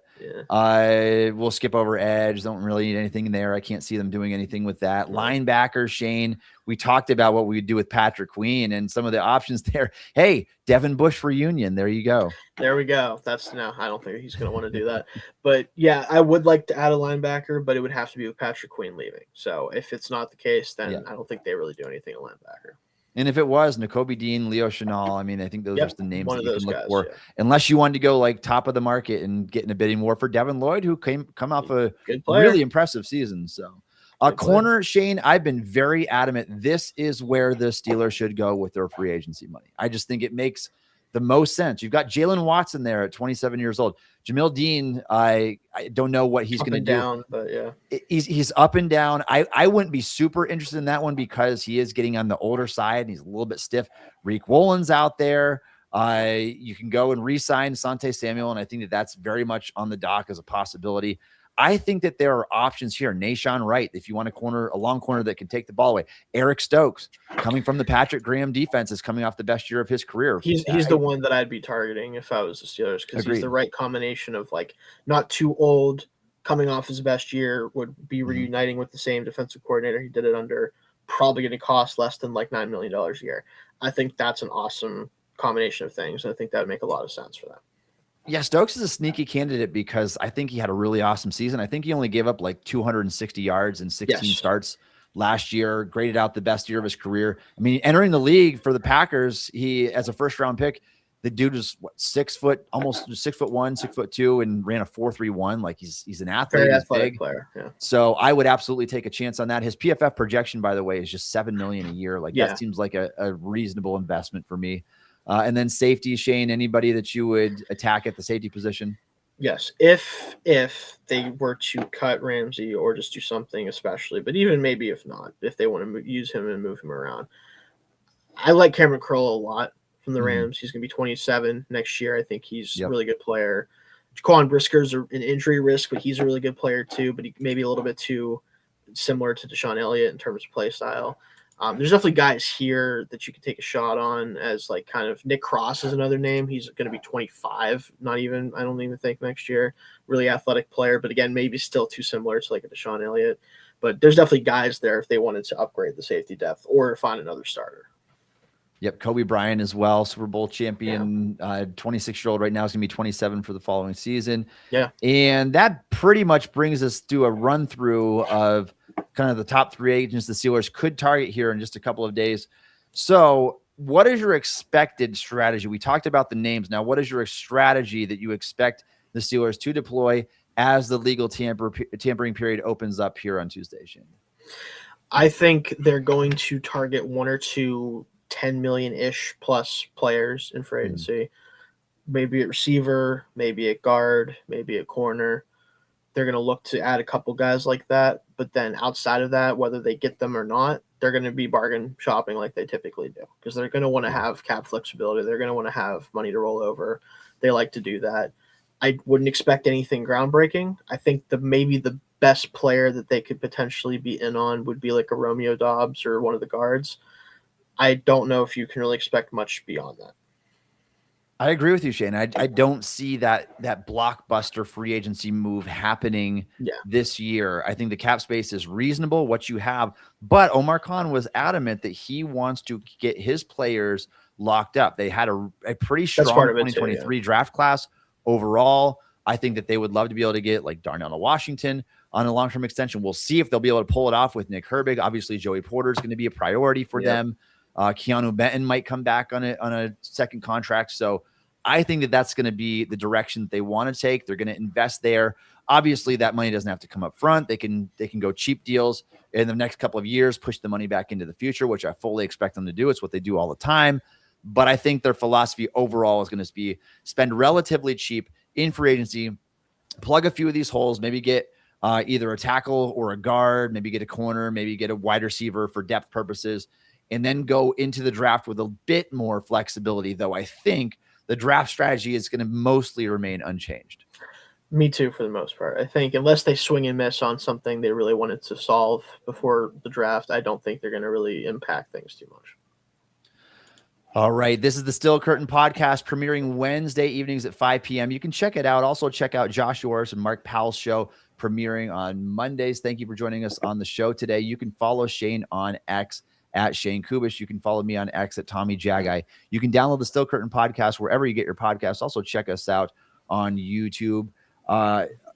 We'll skip over edge. Don't really need anything there. I can't see them doing anything with that. Linebacker, Shayne. We talked about what we would do with Patrick Queen and some of the options there. Hey, Devin Bush for Union. There you go. There we go. I don't think he's going to want to do that. But yeah, I would like to add a linebacker, but it would have to be with Patrick Queen leaving. So if it's not the case, then I don't think they really do anything at linebacker. And if it was Nakobe Dean, Leo Chenal, I mean, I think those are the names that you can look for. Unless you wanted to go like top of the market and get in a bidding war for Devin Lloyd, who come off a really impressive season. So corner, Shayne, I've been very adamant. This is where the Steelers should go with their free agency money. I just think it makes the most sense. You've got Jalen Watson there at 27 years old. Jamil Dean, I don't know what he's going to do. But yeah, he's up and down. I wouldn't be super interested in that one because he is getting on the older side and he's a little bit stiff. Reek Woolen's out there. You can go and re-sign Sante Samuel, and I think that's very much on the dock as a possibility. I think that there are options here. Nashawn Wright, if you want a long corner that can take the ball away. Eric Stokes, coming from the Patrick Graham defense, is coming off the best year of his career. He's the one that I'd be targeting if I was the Steelers because he's the right combination of like not too old, coming off his best year, would be reuniting with the same defensive coordinator he did it under, probably going to cost less than like $9 million a year. I think that's an awesome combination of things. And I think that would make a lot of sense for them. Yeah, Stokes is a sneaky candidate because I think he had a really awesome season. I think he only gave up like 260 yards and 16 starts last year, graded out the best year of his career. I mean, entering the league for the Packers, he, as a first-round pick, the dude was almost 6'1", 6'2", and ran a 4.31. Like he's an athlete, very athletic player. Yeah. So I would absolutely take a chance on that. His PFF projection, by the way, is just $7 million a year. Like that seems like a reasonable investment for me. And then safety, Shayne, anybody that you would attack at the safety position? Yes, if they were to cut Ramsey or just do something especially, but even maybe if not, if they want to use him and move him around. I like Cameron Curl a lot from the Rams. He's going to be 27 next year. I think he's a really good player. Jaquan Brisker's an injury risk, but he's a really good player too, but he may be a little bit too similar to Deshaun Elliott in terms of play style. There's definitely guys here that you can take a shot on as like kind of Nick Cross is another name. He's going to be 25, I don't even think next year. Really athletic player, but again, maybe still too similar to like a Deshaun Elliott. But there's definitely guys there if they wanted to upgrade the safety depth or find another starter. Yep, Kobe Bryant as well, Super Bowl champion, 26-year-old right now is going to be 27 for the following season. Yeah. And that pretty much brings us to a run through of kind of the top 3 agents the Steelers could target here in just a couple of days. So what is your expected strategy? We talked about the names. Now, what is your strategy that you expect the Steelers to deploy as the legal tampering period opens up here on Tuesday, Shayne? I think they're going to target 1 or 2 $10 million-ish plus players in free agency. Maybe a receiver, maybe a guard, maybe a corner. They're going to look to add a couple guys like that. But then outside of that, whether they get them or not, they're going to be bargain shopping like they typically do, because they're going to want to have cap flexibility. They're going to want to have money to roll over. They like to do that. I wouldn't expect anything groundbreaking. I think maybe the best player that they could potentially be in on would be like a Romeo Doubs or one of the guards. I don't know if you can really expect much beyond that. I agree with you, Shayne. I don't see that blockbuster free agency move happening this year. I think the cap space is reasonable, what you have, but Omar Khan was adamant that he wants to get his players locked up. They had a pretty strong 2023 draft class overall. I think that they would love to be able to get like Darnell Washington on a long-term extension. We'll see if they'll be able to pull it off with Nick Herbig. Obviously, Joey Porter is going to be a priority for them. Keanu Benton might come back on a second contract. So I think that that's going to be the direction that they want to take. They're going to invest there. Obviously, that money doesn't have to come up front. They can go cheap deals in the next couple of years, push the money back into the future, which I fully expect them to do. It's what they do all the time. But I think their philosophy overall is going to be spend relatively cheap in free agency, plug a few of these holes, maybe get either a tackle or a guard, maybe get a corner, maybe get a wide receiver for depth purposes, and then go into the draft with a bit more flexibility, though I think the draft strategy is going to mostly remain unchanged. Me too, for the most part. I think unless they swing and miss on something they really wanted to solve before the draft, I don't think they're going to really impact things too much. All right. This is the Still Curtain podcast premiering Wednesday evenings at 5 p.m. You can check it out. Also check out Josh Orris and Mark Powell's show premiering on Mondays. Thank you for joining us on the show today. You can follow Shayne on X at Shayne Kubas. You can follow me on X at Tommy Jaggi. You can download the Still Curtain podcast wherever you get your podcasts. Also check us out on YouTube.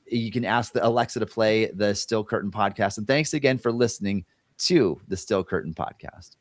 You can ask the Alexa to play the Still Curtain podcast. And thanks again for listening to the Still Curtain podcast.